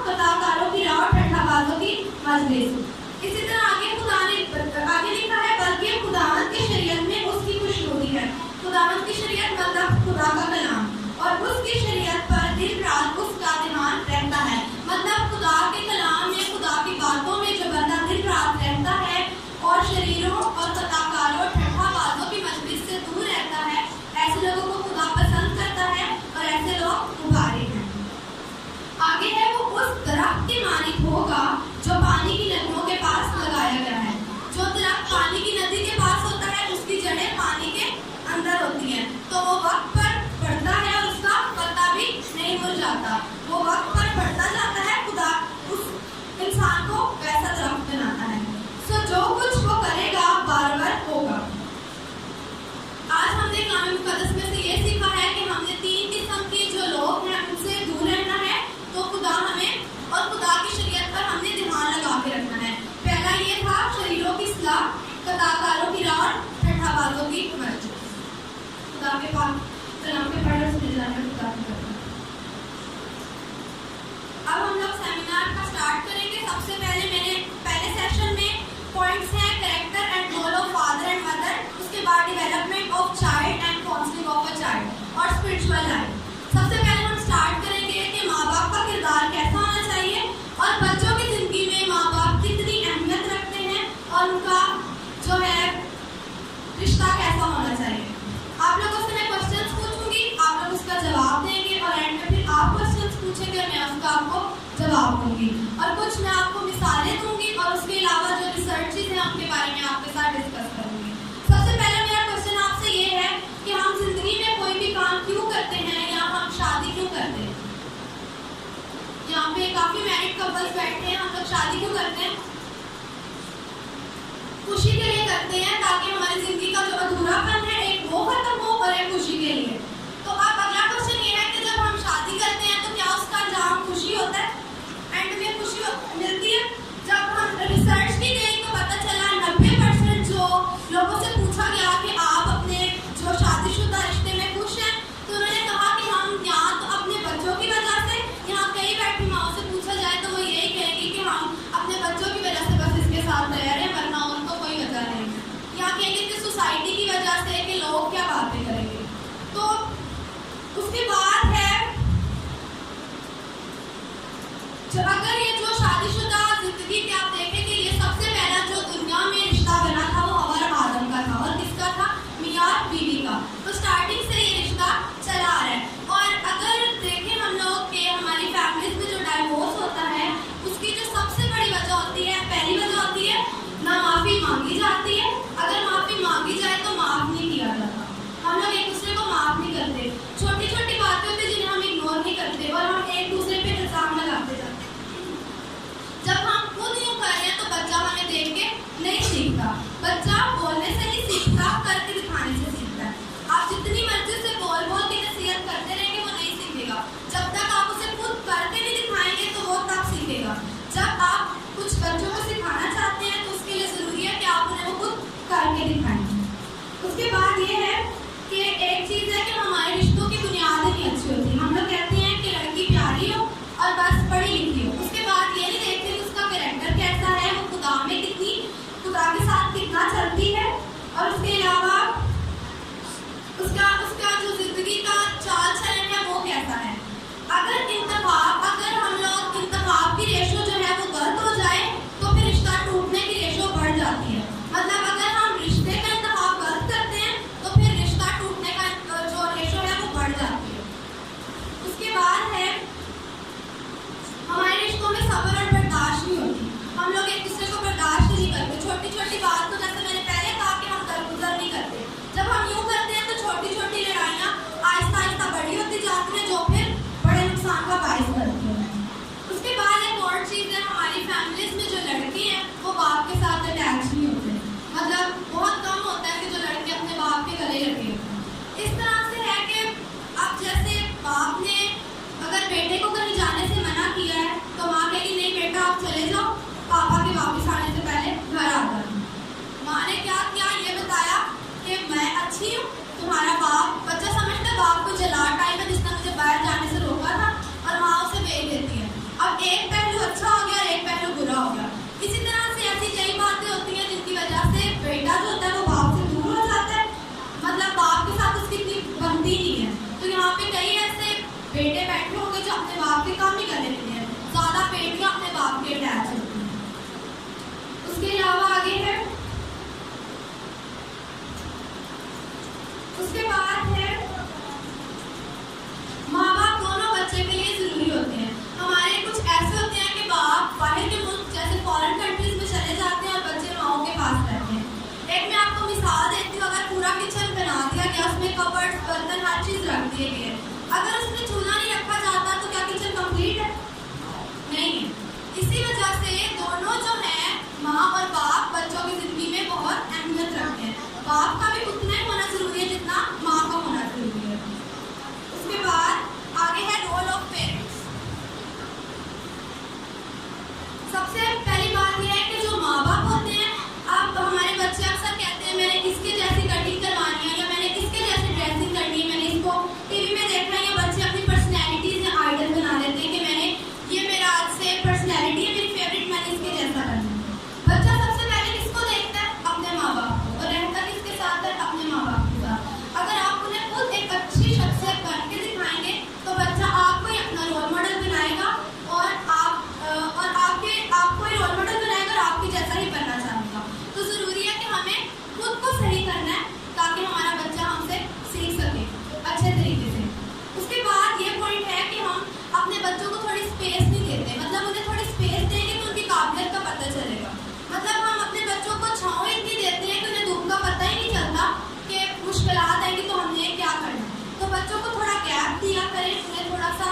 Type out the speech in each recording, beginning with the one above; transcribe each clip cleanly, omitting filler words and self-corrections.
कताकारों की राव, ठट्ठाबाजों की मजलिस। इसी तरह आगे लिखा है, बल्कि खुदावंद की शरीयत में उसकी खुशनुदी है। खुदावंद की शरीयत मतलब खुदा का कलाम, और उसकी शरीयत पर दिन रात उसका ध्यान रहता है। मतलब खुदा के कलाम में, खुदा की बातों में जो बंदा दिन रात रहता है और शरीरों और कताकारों और ठट्ठाबाजों की मजलिस से दूर रहता है, ऐसे लोगों को खुदा पसंद करता है और ऐसे लोग उभारे हैं। आगे है, वो उस दरख्त के मालिक होगा जो पानी की नदियों के पास लगाया गया है। जो दरख्त पानी की नदी के पास होता है, उसकी जड़ें पानी के अंदर होती हैं, तो वो वक्त पर बढ़ता है और उसका पत्ता भी नहीं मुरझाता। वो वक्त पर बढ़ता जाता है। खुदा उस इंसान को वैसा दरख्त बनाता है। सो जो कुछ वो करेगा बार-बार होगा। आज हमने कलाम मुकद्दस में से ये सीखा है कि हमने 3 किस्म के जो लोग हैं उनसे दूर रहना है। तो खुदा हमें और खुदा की शरीयत पर हमने ध्यान लगा के रखना है। पहला ये था शरीरों की सलाह, कताकारों की राह, ठट्ठाबाजों की मस्जिद। खुदा के पाक कलाम के पढ़ने सुने जाने खुदा की करना। अब हम लोग सेमिनार का स्टार्ट करेंगे। सबसे पहले पहले सेशन में पॉइंट्स हैं character and role of father and mother, उसके बाद development of child and counselling of a child और स्पिरिचुअल लाइफ। सबसे पहले हम स्टार्ट करेंगे कि माँ बाप का किरदार कैसा होना चाहिए और बच्चों की जिंदगी में माँ बाप कितनी अहमियत रखते हैं और उनका जो है रिश्ता कैसा होना चाहिए। आप लोगों से मैं क्वेश्चंस पूछूंगी, आप लोग उसका जवाब देंगे और एंड में फिर आप क्वेश्चंस पूछेंगे, मैं उसका आपको जवाब दूंगी और कुछ मैं आपको मिसालें दूंगी और उसके अलावा जो रिसर्चेस हैं उनके बारे में आपके साथ डिस्कस करूंगी। सबसे पहले मेरा क्वेश्चन आपसे ये है कि हम जिंदगी में कोई भी काम क्यों करते हैं या हम शादी क्यों करते हैं। यहाँ पे काफी मैरिड कपल्स बैठे हैं। हम लोग शादी क्यों करते हैं? खुशी के लिए करते हैं, ताकि हमारी जिंदगी का जो अधूरापन है एक वो खत्म हो और एक खुशी के लिए। तो अब अगला क्वेश्चन ये है कि जब हम शादी करते हैं तो क्या उसका अंजाम खुशी होता है? एंड में खुशी मिलती है? जब हम रिसर्च की गई तो पता चला 90% जो लोगों से पूछा गया कि आप अपने जो शादीशुदा रिश्ते में खुश हैं, तो उन्होंने कहा कि हम यहाँ तो अपने बच्चों की वजह से, यहाँ कई बैठी माओ से पूछा जाए तो वो यही कहेगी कि हम अपने बच्चों की वजह से बस इसके साथ रह रहे हैं, वरना उनको कोई वजह नहीं है। यहाँ कहेंगे कि सोसाइटी की वजह से कि लोग क्या बातें करेंगे। तो उसके बाद है अगर ये जो शादीशुदा जिंदगी के आप देखेंगे, ये सबसे पहला जो दुनिया में रिश्ता बना था वो हवा और आदम का था। और किसका था? मियां और बीवी का। तो स्टार्टिंग से ये रिश्ता चला आ रहा है। और अगर देखें हम लोग कि हमारी फैमिलीज में जो डाइवोर्स होता है उसकी जो सबसे बड़ी वजह होती है, पहली वजह होती है ना माफ़ी मांगी जाती है। अगर माफ़ी मांगी जाए तो माफ़ नहीं किया जाता। हम लोग एक दूसरे को माफ़ नहीं करते। छोटी छोटी बातें होती हैं जिन्हें हम इग्नोर नहीं करते और हम एक दूसरे पे इल्ज़ाम लगाते जाते हैं। जब हम खुद यूँ कर रहे हैं तो बच्चा हमें देख के नहीं सीखता। बच्चा बोलने से नहीं सीखता, करके दिखाने से सीखता है। आप जितनी मर्जी से बोल के नसीहत करते रहेंगे वो नहीं सीखेगा। जब तक आप उसे खुद करके नहीं दिखाएंगे तो वो तब सीखेगा। जब आप कुछ बच्चों को सिखाना चाहते हैं तो उसके लिए ज़रूरी है कि आप उन्हें वो खुद करके दिखाएंगे। उसके बाद ये है कि एक चीज़ है कि हमारे रिश्तों की बुनियाद नहीं अच्छी होती। हम लोग कहते हैं कि लड़की प्यारी हो और बस पढ़ी लिखी हो। उसके बाद ये नहीं देखते कि उसका कैरेक्टर कैसा है, वो खुदा में कितनी, खुदा के साथ कितना चलती है और उसके अलावा उसका जो जिंदगी का चाल चलन है वो कैसा है। अगर हम लोग इंतखाब की रेशो जो है वो गलत हो जाए तो फिर रिश्ता टूटने की रेशो बढ़ जाती है। मतलब अगर हम रिश्ते का इंतखाब गलत करते हैं तो फिर रिश्ता टूटने का जो रेशो है वो बढ़ जाती है। उसके बाद है हमारे रिश्तों में सब्र और बर्दाश्त नहीं होती। हम लोग एक दूसरे को बर्दाश्त नहीं करते। छोटी छोटी बात को, जैसे मैंने पहले कहा कि हम दरगुजर नहीं करते। जब हम यूँ करते हैं तो छोटी छोटी लड़ाइयाँ आहिस्ता आहिस्ता बड़ी होती जाती हैं, जो फिर बड़े नुकसान का बायस करती है। उसके बाद एक और चीज़ है, हमारी फैमिलीज में जो लड़के हैं वो बाप के साथ अटैच नहीं होते। मतलब बहुत कम होता है कि जो लड़के अपने बाप के गले लगे। इस तरह से है कि अब जैसे बाप ने अगर बेटे को कहीं जाने से मना किया है तो माँ कहेगी नहीं बेटा आप चले जाओ, पापा के वापस आने से पहले घर आ जाओ। माँ ने क्या किया ये बताया कि मैं अच्छी हूँ, तुम्हारा बाप, बच्चा समझता बाप को जला टाइम है जिसने मुझे बाहर जाने से रोका था और माँ उसे भेज देती है। अब एक बाप के काम ही करने देते हैं, ज़्यादा बेटियां अपने बाप के अटैच होती हैं। उसके अलावा आगे है, उसके बाद है माँ बाप दोनों बच्चे के लिए जरूरी होते हैं। हमारे कुछ ऐसे होते हैं कि बाप बाहर के मुल्क जैसे फॉरेन कंट्रीज में चले जाते हैं और बच्चे माओ के पास रहते हैं। एक मैं आपको मिसाल देती हूँ, अगर पूरा किचन बना दिया गया, उसमें कबर्ड, बर्तन, हर चीज रख दिए गए, अगर उसमें चूल्हा नहीं रखा जाता तो क्या किचन कंप्लीट है? नहीं है। इसी वजह से दोनों जो है माँ और बाप बच्चों की जिंदगी में बहुत अहमियत रखते हैं। बाप का भी उतना ही होना जरूरी है जितना माँ का होना जरूरी है। उसके बाद आगे है रोल ऑफ पेरेंट्स। सबसे पहली बात यह है कि जो माँ बाप होते हैं, अब हमारे बच्चे अक्सर कहते हैं मैंने इसके जैसी कटिंग करवानी है या मैंने इसके जैसी ड्रेसिंग करनी है, मैंने इसको टीवी में देखा है, या बच्चे अपनी पर्सनैलिटीज या आइडल बना लेते हैं कि मैंने ये मेरा आज से पर्सनैलिटी है, मेरी फेवरेट, मैंने इसके जैसा करना है। बच्चा सबसे पहले किसको देखता है? अपने माँ बाप को, और रहता किसके साथ है? अपने माँ बाप के साथ। अगर आप उन्हें खुद एक अच्छी शख्सियत करके दिखाएंगे तो बच्चा आपको ही अपना रोल मॉडल बनाएगा और आपको ही रोल मॉडल बनाएगा और आपके जैसा ही बनना चाहेगा। तो जरूरी है कि हमें खुद को सही करना है ताकि हमारा बच्चा हमसे सीख सके अच्छे तरीके से। उसके बाद ये पॉइंट है कि हम अपने बच्चों को थोड़ी स्पेस नहीं देते, मतलब उन्हें थोड़ी स्पेस देंगे तो उनकी काबिलियत का पता चलेगा। मतलब हम अपने बच्चों को छांव इतनी देते हैं कि उन्हें धूप का पता ही नहीं चलता कि मुश्किलात आएंगी तो हमने क्या करना है। तो बच्चों को थोड़ा गैप दिया करें, उन्हें थोड़ा सा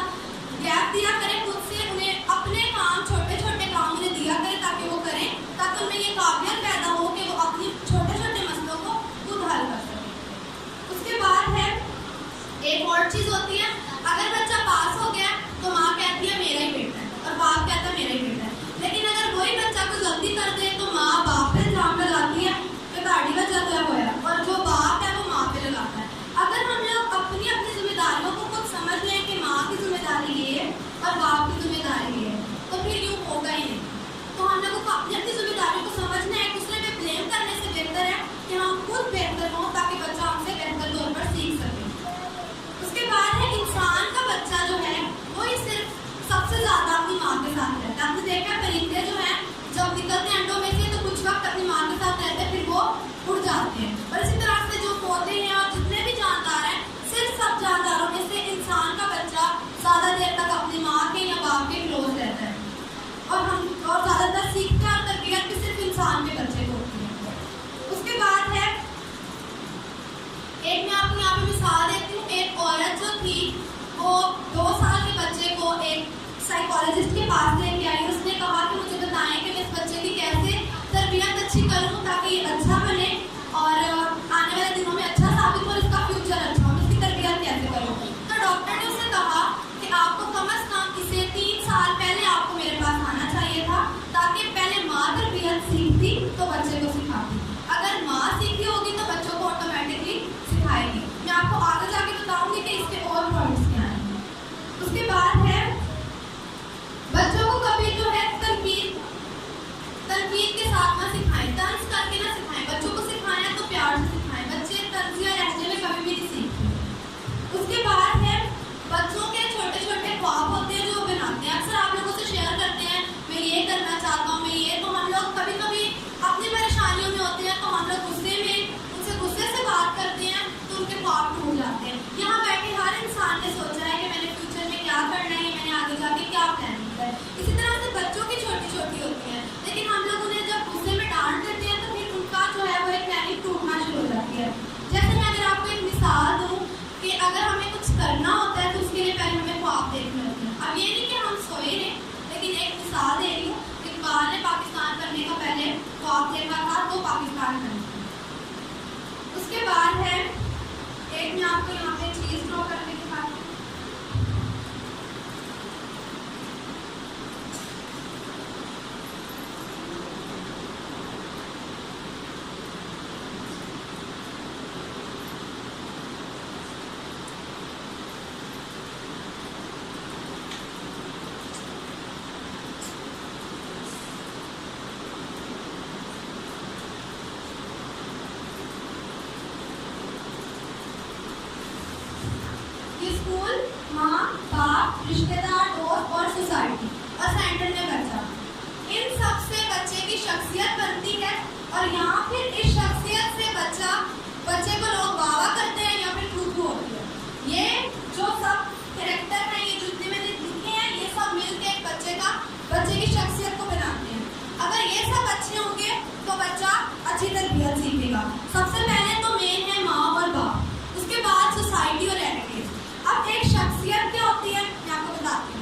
गैप दिया करें खुद से, उन्हें अपने काम, छोटे छोटे काम उन्हें दिया करें ताकि वो करें, ताकि उनमें ये काबिलियत पैदा हो कि वो अपनी छोटे छोटे मसलों को खुद हल कर सकें। उसके बाद है एक और चीज़ होती है, अगर बच्चा पास हो गया तो माँ कहती है मेरा ही बेटा है और बाप कहता है मेरा ही बेटा है। लेकिन अगर वही बच्चा को गलती कर दे तो माँ बाप पे इल्जाम लगाती है कि गाड़ी वजह तो होया, और जो बाप है वो माँ पे लगाता है। अगर हम लोग अपनी अपनी जिम्मेदारियों को खुद समझ लें कि माँ की जिम्मेदारी ये है और बाप की जिम्मेदारी ये है, तो फिर यूँ होगा ही नहीं। तो हम लोगों को अपनी अपनी जिम्मेदारियों को समझना है, एक दूसरे पे ब्लेम करने से बेहतर है कि हम खुद बेहतर हों ताकि बच्चा हमसे बेहतर तौर पर सीख सके। उसके बाद है इंसान का बच्चा जो है वो ही सिर्फ सबसे ज्यादा अपनी माँ के साथ रहता है। आपने देखा परिंदे जो है जब निकलते हैं अंडों में से तो कुछ वक्त अपनी माँ के साथ रहते हैं, फिर वो उड़ जाते हैं। और इसी तरह से जो पौधे हैं और जितने भी जानदार हैं, सिर्फ सब जानदारों में से इंसान का बच्चा ज्यादा देर तक अपनी माँ के या बाप के क्लोज रहता है और ज्यादातर सीखते हैं और तरबियत भी सिर्फ इंसान के बच्चे को होती है। उसके बाद है एक मैं आपको यहाँ पे मिसाल देती हूँ, एक औरत जो थी वो 2 साल के बच्चे को एक साइकोलॉजिस्ट के पास लेके आई। उसने कहा कि मुझे बताएं कि मैं इस बच्चे की कैसे तरबियत अच्छी करूँ ताकि ये अच्छा बने और आने वाले दिनों में अच्छा साबित हो, इसका फ्यूचर अच्छा हो, इसकी तरबियत कैसे करूँ। तो डॉक्टर ने उससे कहा कि आपको कम अज कम इसे 3 साल पहले आपको मेरे पास आना चाहिए था ताकि पहले माँ तरबियत सीखती तो बच्चे को सिखाती। अगर माँ सीखी होगी तो बच्चों को ऑटोमेटिकली सिखाएगी। मैं आपको आगे जाके बताऊंगी कि इसके और पॉइंट्स क्या हैं। उसके बाद है बच्चों को कभी जो है तनकीद के साथ ना सिखाएं, तंज करके ना सिखाएं। बच्चों को सिखाना तो प्यार से सिखाएं, बच्चे तंजिया लहजे में कभी भी नहीं सीखते। उसके बाद है बच्चों के छोटे छोटे ख्वाब होते हैं जो बनाते हैं, अक्सर आप लोगों से शेयर करते हैं मैं ये करना चाहता हूँ, मैं ये, तो हम लोग कभी कभी अपनी परेशानियों में होते हैं तो हम लोग उनसे गुस्से से बात करते हैं तो उनके ख्वाब टूट जाते हैं। यहाँ बैठे हर इंसान ने सोचा है कि मैंने फ्यूचर में क्या करना है, मैंने आगे जाके क्या प्लानिंग है। इसी तरह से बच्चों की छोटी छोटी होती है, लेकिन हम लोग उन्हें जब गुस्से में डांट देते हैं तो फिर उनका जो है वो एक प्लानिंग टूटना शुरू हो जाती है। जैसे मैं अगर आपको एक मिसाल दूँ कि अगर हमें कुछ करना होता है तो उसके लिए पहले हमें ख्वाब देखने होते हैं। अब ये नहीं कि हम सोए रहे, लेकिन एक मिसाल दे रही हूँ, इकबाल ने पाकिस्तान करने का पहले ख्वाब देखा था तो पाकिस्तान करना। उसके बाद है एक मैं आपको यहाँ पे चीज ड्रॉ करके दिखाती हूँ। स्कूल, माँ, बाप, रिश्तेदार, दोस्त सोसाइटी और सेंटर में बच्चा। इन सब से बच्चे की शख्सियत बनती है और यहाँ फिर इस शख्सियत से बच्चे को लोग वाह करते हैं या फिर थू होती है। ये जो सब कैरेक्टर हैं, ये जितने मैंने लिखे हैं, ये सब मिलकर एक बच्चे की शख्सियत को बनाते हैं। अगर ये सब अच्छे होंगे तो बच्चा अच्छी तरबियत सीखेगा। सबसे पहले तो मेन है माँ और बाप, उसके बाद सोसाइटी और एटिकेट। अब एक शख्सियत क्या होती है मैं आपको बताती हूँ।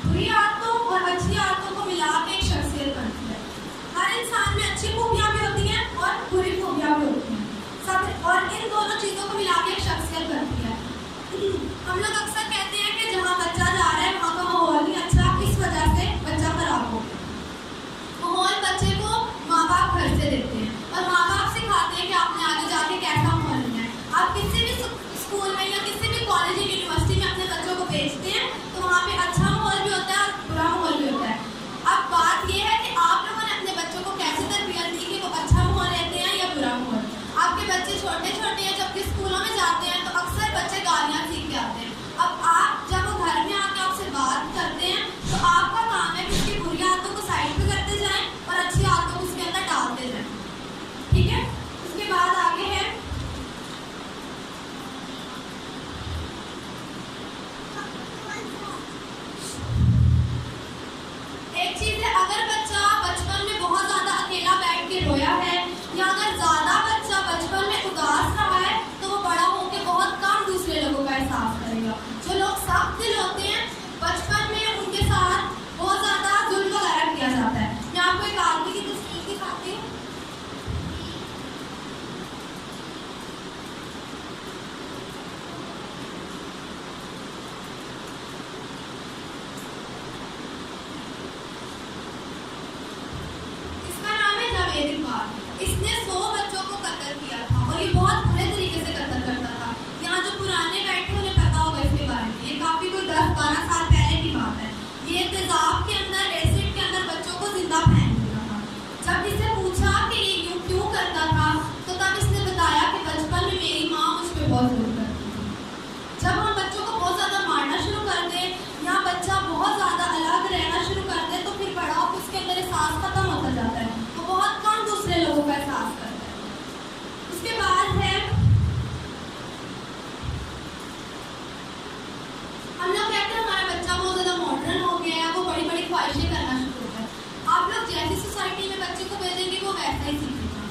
बुरी आदतों और अच्छी आदतों को मिलाकर एक शख्सियत बनती है। हर इंसान में अच्छी खूबियाँ भी होती हैं और बुरी खूबियाँ भी होती हैं सब, और इन दोनों चीज़ों को मिलाकर एक शख्सियत बनती है। हम लोग अक्सर कहते हैं कि जहाँ बच्चा जा रहा है वहाँ का माहौल नहीं अच्छा, इस वजह से बच्चा खराब हो गया। माहौल बच्चे को माँ बाप घर से देते हैं और माँ बाप सिखाते हैं कि आपने आगे जाके कैसा माहौल लेना है। आप किसी भी स्कूल में या किसी भी कॉलेज या यूनिवर्सिटी में अपने बच्चों को भेजते हैं तो वहाँ पे अच्छा माहौल भी होता है और बुरा माहौल भी होता है। अब बात यह है कि आप लोगों ने अपने बच्चों को कैसे तरबियत दी कि वो अच्छा माहौल लेते हैं या बुरा माहौल। आपके बच्चे छोटे छोटे हैं, जबकि स्कूलों में जाते हैं तो अक्सर बच्चे गालियाँ सीख के आते हैं। अब आप जब वो घर में आके आपसे बात करते हैं तो आपका काम है कि उसकी बुरी आदतों को साइड पे करते जाएं और अच्छी आदतों को उसके अंदर डालते जाएं। ठीक है, उसके बाद आगे है एक चीज है, अगर बच्चा बचपन में बहुत ज्यादा अकेला बैठ के रोया है या अगर ज्यादा बच्चा बचपन में उदास रहा है तो वो बड़ा होकर बहुत कम दूसरे लोगों का एहसास करेगा। जो लोग सख्त दिल होते हैं बचपन में उनके साथ बहुत ज्यादा जुल्म वगैरह किया जाता है। मैं आपको एक आदमी की तस्वीर दिखाती हूँ। इसने 100 बच्चों को कत्ल किया था और ये बहुत बुरे तरीके से कत्ल करता था। यहाँ जो पुराने बैठे उन्हें पता होगा इसके बारे में, ये काफी कोई 10-12 साल पहले की बात है। ये तेजाब के अंदर, एसिड के अंदर बच्चों को जिंदा फेंक देता था। जब इसे पूछा कि ये यूँ क्यों करता था तो तब इसने बताया कि बचपन में मेरी माँ मुझ पर बहुत जोर करती थी। जब हम बच्चों को बहुत ज्यादा मारना शुरू कर दे या बच्चा बहुत ज्यादा अलग रहना शुरू कर दे तो फिर बड़ा होकर उसके अंदर एहसास खत्म होता जाता है, वो बहुत कम दूसरे लोगों का एहसास करता है। उसके बाद है हम लोग कहते हैं हमारा बच्चा बहुत ज्यादा मॉडर्न हो गया है, वो बड़ी बड़ी ख्वाहिशें करना शुरू हो गया। आप लोग जैसी सोसाइटी में बच्चे को भेजेंगे वो वैसा ही सीखेगा।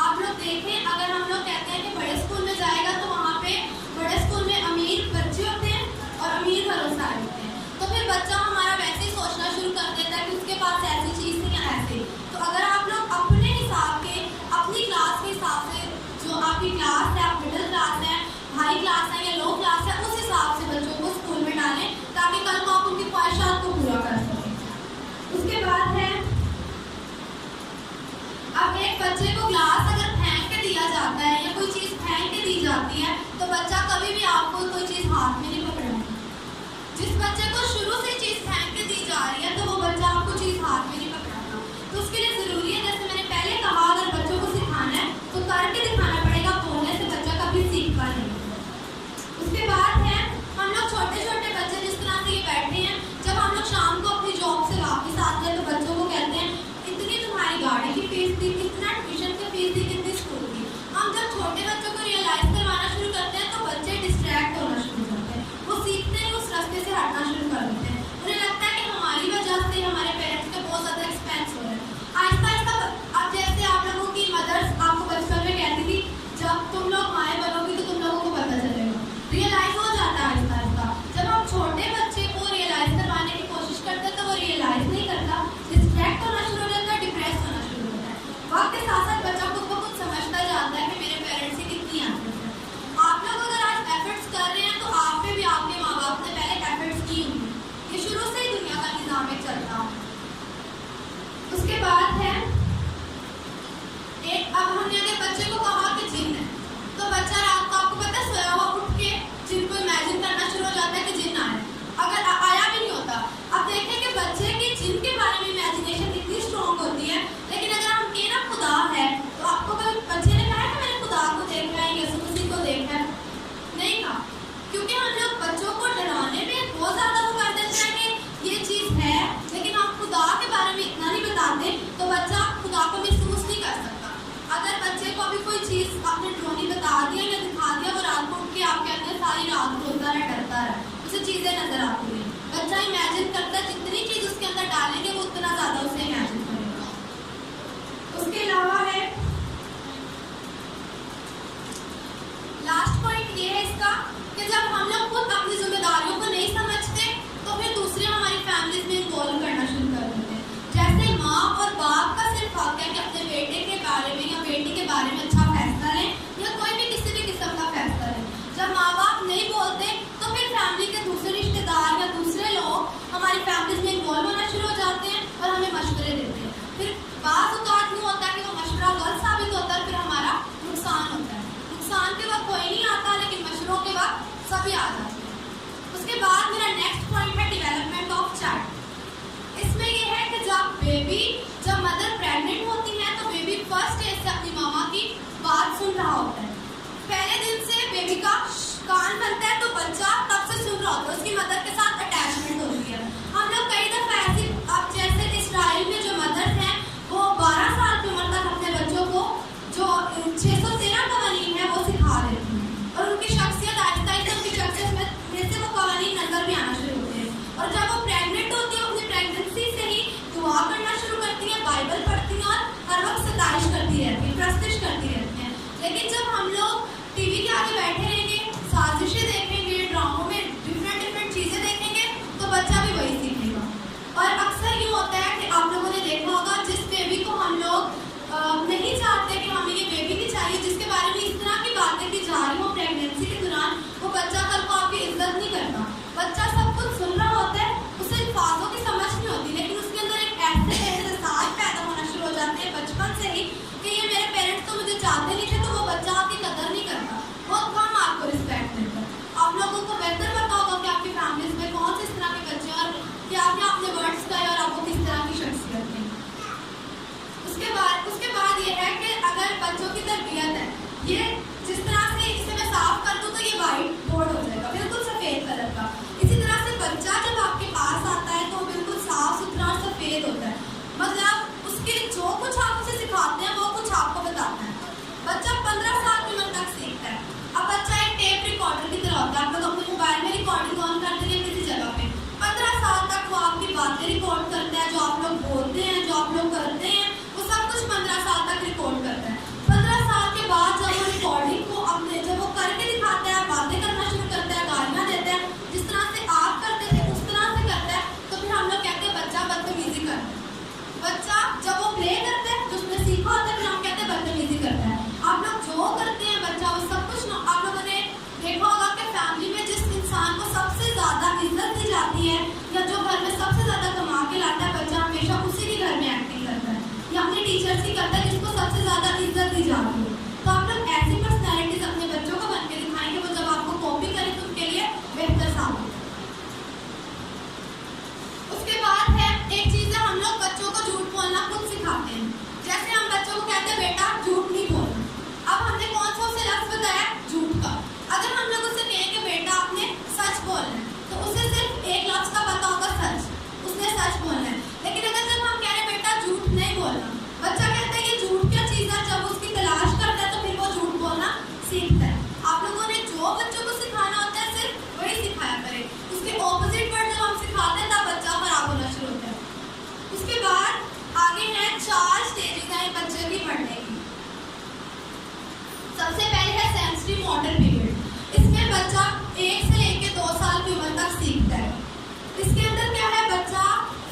आप लोग देखें, अगर हम लोग कहते हैं कि बड़े स्कूल में जाएगा तो वहाँ पे बड़े स्कूल में अमीर बच्चे होते हैं और अमीर घरों से आए होते हैं, तो फिर बच्चा हमारा वैसे ही सोचना शुरू कर देता है कि उसके पास ऐसी चीज़ नहीं है ऐसे। तो अगर आप लोग अपने हिसाब के, अपनी क्लास के हिसाब से, जो आपकी क्लास है, आप मिडिल क्लास है, हाई क्लास है या लो क्लास है, उस हिसाब से बच्चों को स्कूल में डालें ताकि कल को आप उनकी ख्वाहिशात को पूरा कर सकें। उसके बाद है अब एक बच्चे को ग्लास अगर फेंक के दिया जाता है या कोई चीज़ फेंक के दी जाती है तो बच्चा कभी भी आपको कोई चीज़ हाथ में नहीं पकड़ेगा। जिस बच्चे को शुरू से चीज़ फेंक के दी जा रही है तो वो बच्चा आपको चीज़ हाथ में नहीं पकड़ाता। तो उसके लिए ज़रूरी है, जैसे मैंने पहले कहा, अगर बच्चों को सिखाना है तो करके दिखाना पड़ेगा, बोलने से बच्चा कभी सीखता नहीं। उसके बाद है हम लोग छोटे छोटे बच्चे जिस तरह से ये बैठे हैं, जब हम लोग शाम को अपनी जॉब से वापस आते हैं तो बच्चों को कहते हैं इतनी तुम्हारी गाड़ी की फीस थी, कितना ट्यूशन की फीस थी, कितनी स्कूल की। हम जब छोटे बच्चों को रियलाइज़ करवाना शुरू करते हैं तो बच्चे डिस्ट्रैक्ट होना शुरू करते हैं, वो सीखते ही उस रास्ते से हटना शुरू कर देते हैं। उन्हें लगता है कि हमारी वजह अगर आया भी नहीं होता। अब देखें कि बच्चे की जिनके बारे में इमेजिनेशन इतनी स्ट्रॉन्ग होती है, लेकिन अगर हम कहें ना खुदा है, तो आपको कभी बच्चे ने कहा है कि मैंने खुदा को देखा है, यीशु मसीह को देखा है? नहीं कहा, क्योंकि हम लोग बच्चों को डराने में बहुत ज़्यादा वो कर देते हैं कि ये चीज़ है, लेकिन हम खुदा के बारे में इतना नहीं बताते, तो बच्चा खुदा को महसूस नहीं कर सकता। अगर बच्चे को अभी कोई चीज़ आपने ड्रोनी बता दिया या दिखा दिया, वो रात को उठ के आपके अंदर सारी रात रोता रहे, डरता रहे, उसे चीज़ें नजर आती हैं, बच्चा इमेजिन करता है, जितनी चीज़ उसके अंदर डालेंगे वो उतना ज़्यादा उसे इमेजिन करेगा। उसके अलावा है लास्ट पॉइंट ये है इसका कि जब हम लोग खुद अपनी जिम्मेदारियों को नहीं समझते, तो फिर दूसरे हमारी फैमिलीज में इन्वॉल्व करना शुरू कर देते हैं। जैसे माँ और बाप का सिर्फ हक है कि अपने बेटे के बारे में या बेटी के बारे में अच्छा फैसला लें, या कोई भी किसी भी किस्म का फैसला लें। जब माँ बाप नहीं बोलते, तो फिर फैमिली के दूसरे रिश्तेदार या दूसरे लोग हमारी फैमिलीज में इन्वॉल्व होना शुरू हो जाते हैं और हमें मशवरे देते हैं। फिर बात औकात नहीं होता कि वो मशवरा गलत साबित होता है, फिर हमारा नुकसान होता है। नुकसान के वक्त कोई नहीं आता, लेकिन मशवरों के वक्त सभी आ जाते हैं। उसके बाद मेरा नेक्स्ट पॉइंट है डेवलपमेंट ऑफ चाइल्ड। इसमें ये है कि जब मदर प्रेग्नेंट होती है, तो बेबी फर्स्ट स्टेज से अपनी मामा की बात सुन रहा होता है। पहले दिन से बेबी का कान बनता है, तो बच्चा तब से सुन रहा होता है, उसकी मदर के साथ अटैचमेंट होती है। हम लोग कई दफ़ा ऐसी, अब जैसे इसराइल में जो मदर्स हैं, वो 12 साल की उम्र तक अपने बच्चों को जो 613 कवानीन है वो सिखा देती हैं, और उनकी शख्सियत आहिस्ता आहिस्ता उनकी शख्सियत में से वो कवानीन नजर भी आना शुरू होते हैं। और जब वो प्रेग्नेंट होती है, अपनी प्रेगनेंसी से ही दुआ करना शुरू करती हैं, बाइबल पढ़ती हैं और हर वक्त सताइश करती रहती हैं, प्रस्तिश करती रहती हैं। लेकिन जब हम लोग टीवी के आगे बैठे रहेंगे, साजिशें देखेंगे, ड्रामों में डिफरेंट चीज़ें देखेंगे, तो बच्चा भी वही सीखेगा। और अक्सर यूँ होता है कि आप लोगों ने देखा होगा, जिस बेबी को हम लोग नहीं चाहते कि हमें ये बेबी नहीं चाहिए, जिसके बारे में इस तरह की बातें की जा रही हो प्रेगनेंसी के दौरान, वो बच्चा कल को आपकी इज्जत नहीं करता। बच्चा सब कुछ सुन रहा होता है, उसे अल्फाजों की समझ नहीं होती, लेकिन उसके अंदर एक ऐसे एहसास पैदा होना शुरू हो जाते हैं बचपन से ही कि ये मेरे पेरेंट्स तो मुझे चाहते नहीं थे, तो वो बच्चा आपकी कदर नहीं करता, बहुत कम आपको रिस्पेक्ट देता है। आप लोगों को बेहतर पता होगा कि आपकी फैमिलीज में कौन से इस तरह के बच्चे हैं और क्या क्या अपने वर्ड्स का है और आपको किस तरह की शख्सियत है। उसके बाद ये है कि अगर बच्चों की तरबियत है, ये जिस तरह से इसे मैं साफ कर दूँ तो ये वाइट बोर्ड हो जाएगा, बिल्कुल सफ़ेद कलर का। इसी तरह से बच्चा जब आपके पास आता है तो बिल्कुल साफ सुथरा और सफ़ेद होता है, मतलब उसके जो कुछ आप उसे सिखाते हैं वो कुछ आपको बताता है। बच्चा 15 साल की उम्र तक सीखता है। अब बच्चा एक टेप रिकॉर्डर की तरह होता है, आप लोग अपने मोबाइल में रिकॉर्डिंग ऑन कर देंगे किसी जगह पे, 15 साल तक वो आपकी बातें रिकॉर्ड करता है, जो आप लोग बोलते हैं, जो आप लोग करते हैं, वो सब कुछ 15 साल तक रिकॉर्ड करता है। 15 साल के बाद जब वो रिकॉर्डिंग को अपने जब वो करके दिखाता है, बातें करना शुरू करता है, गालियाँ देता है, जिस तरह से आप करते थे उस तरह से करता है, तो फिर हम लोग कहते हैं बच्चा बदतमीजी करता है। बच्चा जब वो प्ले करता है, जो उसने सीखा होता है, फिर हम कहते हैं बदतमीजी करता है। आप लोग जो करते हैं बच्चा वो सब कुछ आप लोगों ने देखा होगा कि फैमिली में जिस इंसान को सबसे ज़्यादा इज्जत दी जाती है या जो घर में सबसे ज़्यादा कमा के लाता है, बच्चा हमेशा उसी के घर में एक्टिंग करता है या अपने टीचर्स की करता है जिसको सबसे ज़्यादा इज्जत दी जाती है। तो आप लोग ऐसी पर्सनैलिटीज अपने बच्चों को बन के दिखाएंगे, वो जब आपको कॉपी करें तो उनके लिए बेहतर साबित है। उसके बाद है एक चीज़ है, हम लोग बच्चों को झूठ बोलना खुद सिखाते हैं। जैसे हम बच्चों को कहते हैं बेटा झूठ नहीं बोलना, अब हमने कौन सा उसे लफ्ज़ बताया, झूठ का। अगर हम लोग उसे कहें कि बेटा आपने सच बोलना है, तो उसे सिर्फ एक लफ्ज़ का पता होगा सच, उसने सच बोलना है। लेकिन अगर जब हम कह रहे हैं बेटा झूठ नहीं बोलना, बच्चा कहता है ये झूठ क्या चीज़ है, जब उसकी तलाश करता है तो फिर वो झूठ बोलना सीखता है। आप लोगों ने जो बच्चों को सिखाना होता है सिर्फ वही सिखाया करें, उसके ऑपोजिट वर्ड जब हम सिखाते हैं तब बच्चा खराब होना शुरू होता है। उसके बाद आगे है 4 स्टेजेस हैं बच्चे की पढ़ने की। सबसे पहले है सेंसरी मोटर पीरियड। इसमें बच्चा 1 से लेकर 2 साल की उम्र तक सीखता है। इसके अंदर क्या है, बच्चा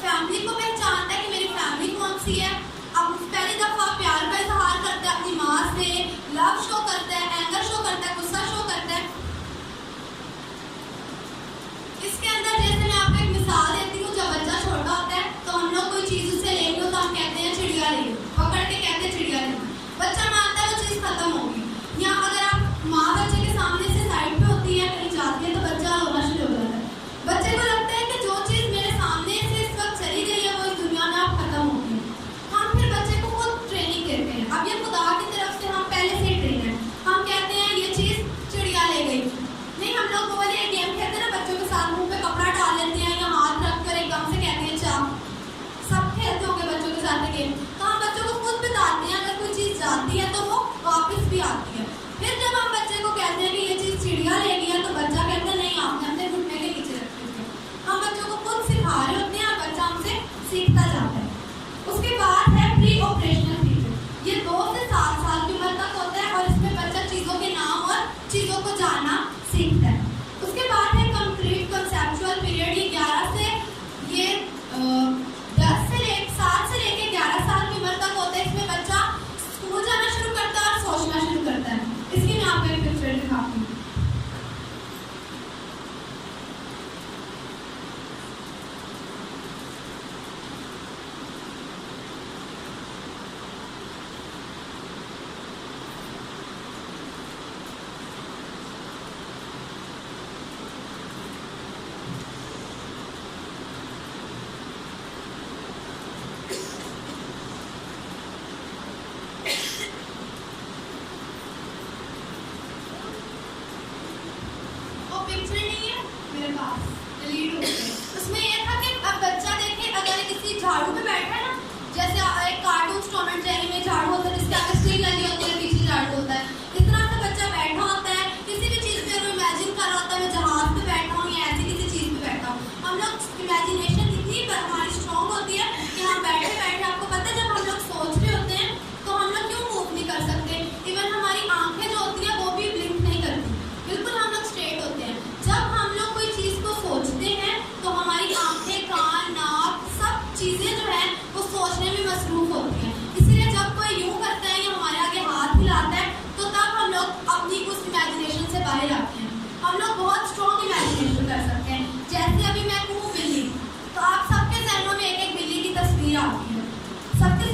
फैमिली को पहचानता है कि मेरी फैमिली कौन सी है। अब पहली दफ़ा प्यार का इजहार करता है अपनी माँ से, लव शो करता है, एंगर शो करता है, गुस्सा शो करता है। इसके अंदर जैसे मैं आपको एक मिसाल देती हूँ, जब बच्चा छोटा होता है तो हम लोग कोई चीज़ उससे ले लो तो हम कहते हैं चिड़िया ले लो, पकड़ के कहते हैं चिड़िया ले लो। बच्चा मानता है वो चीज़ खत्म होगी। या अगर आप माँ बच्चे के सामने से साइड पे होती है, कहीं जाती है, तो बच्चा रोना शुरू हो जाता है। बच्चे को लगता जाती है तो हम बच्चों को खुद बताते हैं, अगर कोई चीज़ जाती है तो वो वापस भी आती है। फिर जब हम बच्चे को कहते हैं कि ये चीज़ चिड़िया ले गई है तो बच्चा कहता है नहीं आपने अपने घुटने के नीचे रखी थी। हम बच्चों को खुद सिखा रहे होते हैं और बच्चा हमसे सीखता जाता है। उसके बाद है प्री ऑपरेशनल पीरियड, ये 2 से 7 साल की उम्र तक होता है और इसमें बच्चा चीज़ों के नाम और चीज़ों को जानना सीखता है। उसके बाद है कंप्लीट कंसेप्चुअल पीरियड, ये 11 से ये 7 से लेके 11 साल की उम्र तक होता है। इसमें बच्चा स्कूल जाना शुरू करता है और सोचना शुरू करता है। इसकी मैं आपको एक पिक्चर दिखाती हूँ। पिक्चर नहीं है मेरे पास, डिलीट हो गई। उसमें ये था कि अब बच्चा देखे अगर किसी झाड़ू पे बैठा है ना, जैसे एक कार्टून टॉम एंड जेरी में झाड़ू होता है जिसके आगे स्टिक लगी होती है, पीछे झाड़ू होता है, इस तरह से बच्चा बैठा होता है किसी भी चीज़ पे, इमेजिन कर रहा होता है मैं जहाज पे बैठा हूँ या ऐसी किसी चीज़ पे बैठा हूँ। हम लोग इमेजिनेशन इतनी हमारी स्ट्रॉन्ग होती है कि हम बैठे बैठे, आपको पता है जब हम लोग सोच रहे होते हैं तो हम लोग क्यों मूव नहीं कर सकते, इवन हमारी आंखें जो होती है वो भी ब्लिंक नहीं करती, बिल्कुल हम लोग स्ट्रेट होते हैं। जब हम लोग कोई चीज़ को सोचते हैं तो हमारी आंखें, कान, नाक सब चीज़ें जो है वो सोचने में मसरूफ होती हैं। इसीलिए जब कोई यूँ करता है या हमारे आगे हाथ हिलाता है तो तब हम लोग अपनी उस इमेजिनेशन से बाहर आते हैं। हम लोग बहुत स्ट्रॉन्ग इमेजिनेशन कर सकते हैं। जैसे अभी मैं हूँ बिल्ली, तो आप सबके जहनों में एक एक बिल्ली की तस्वीर आती है, सबके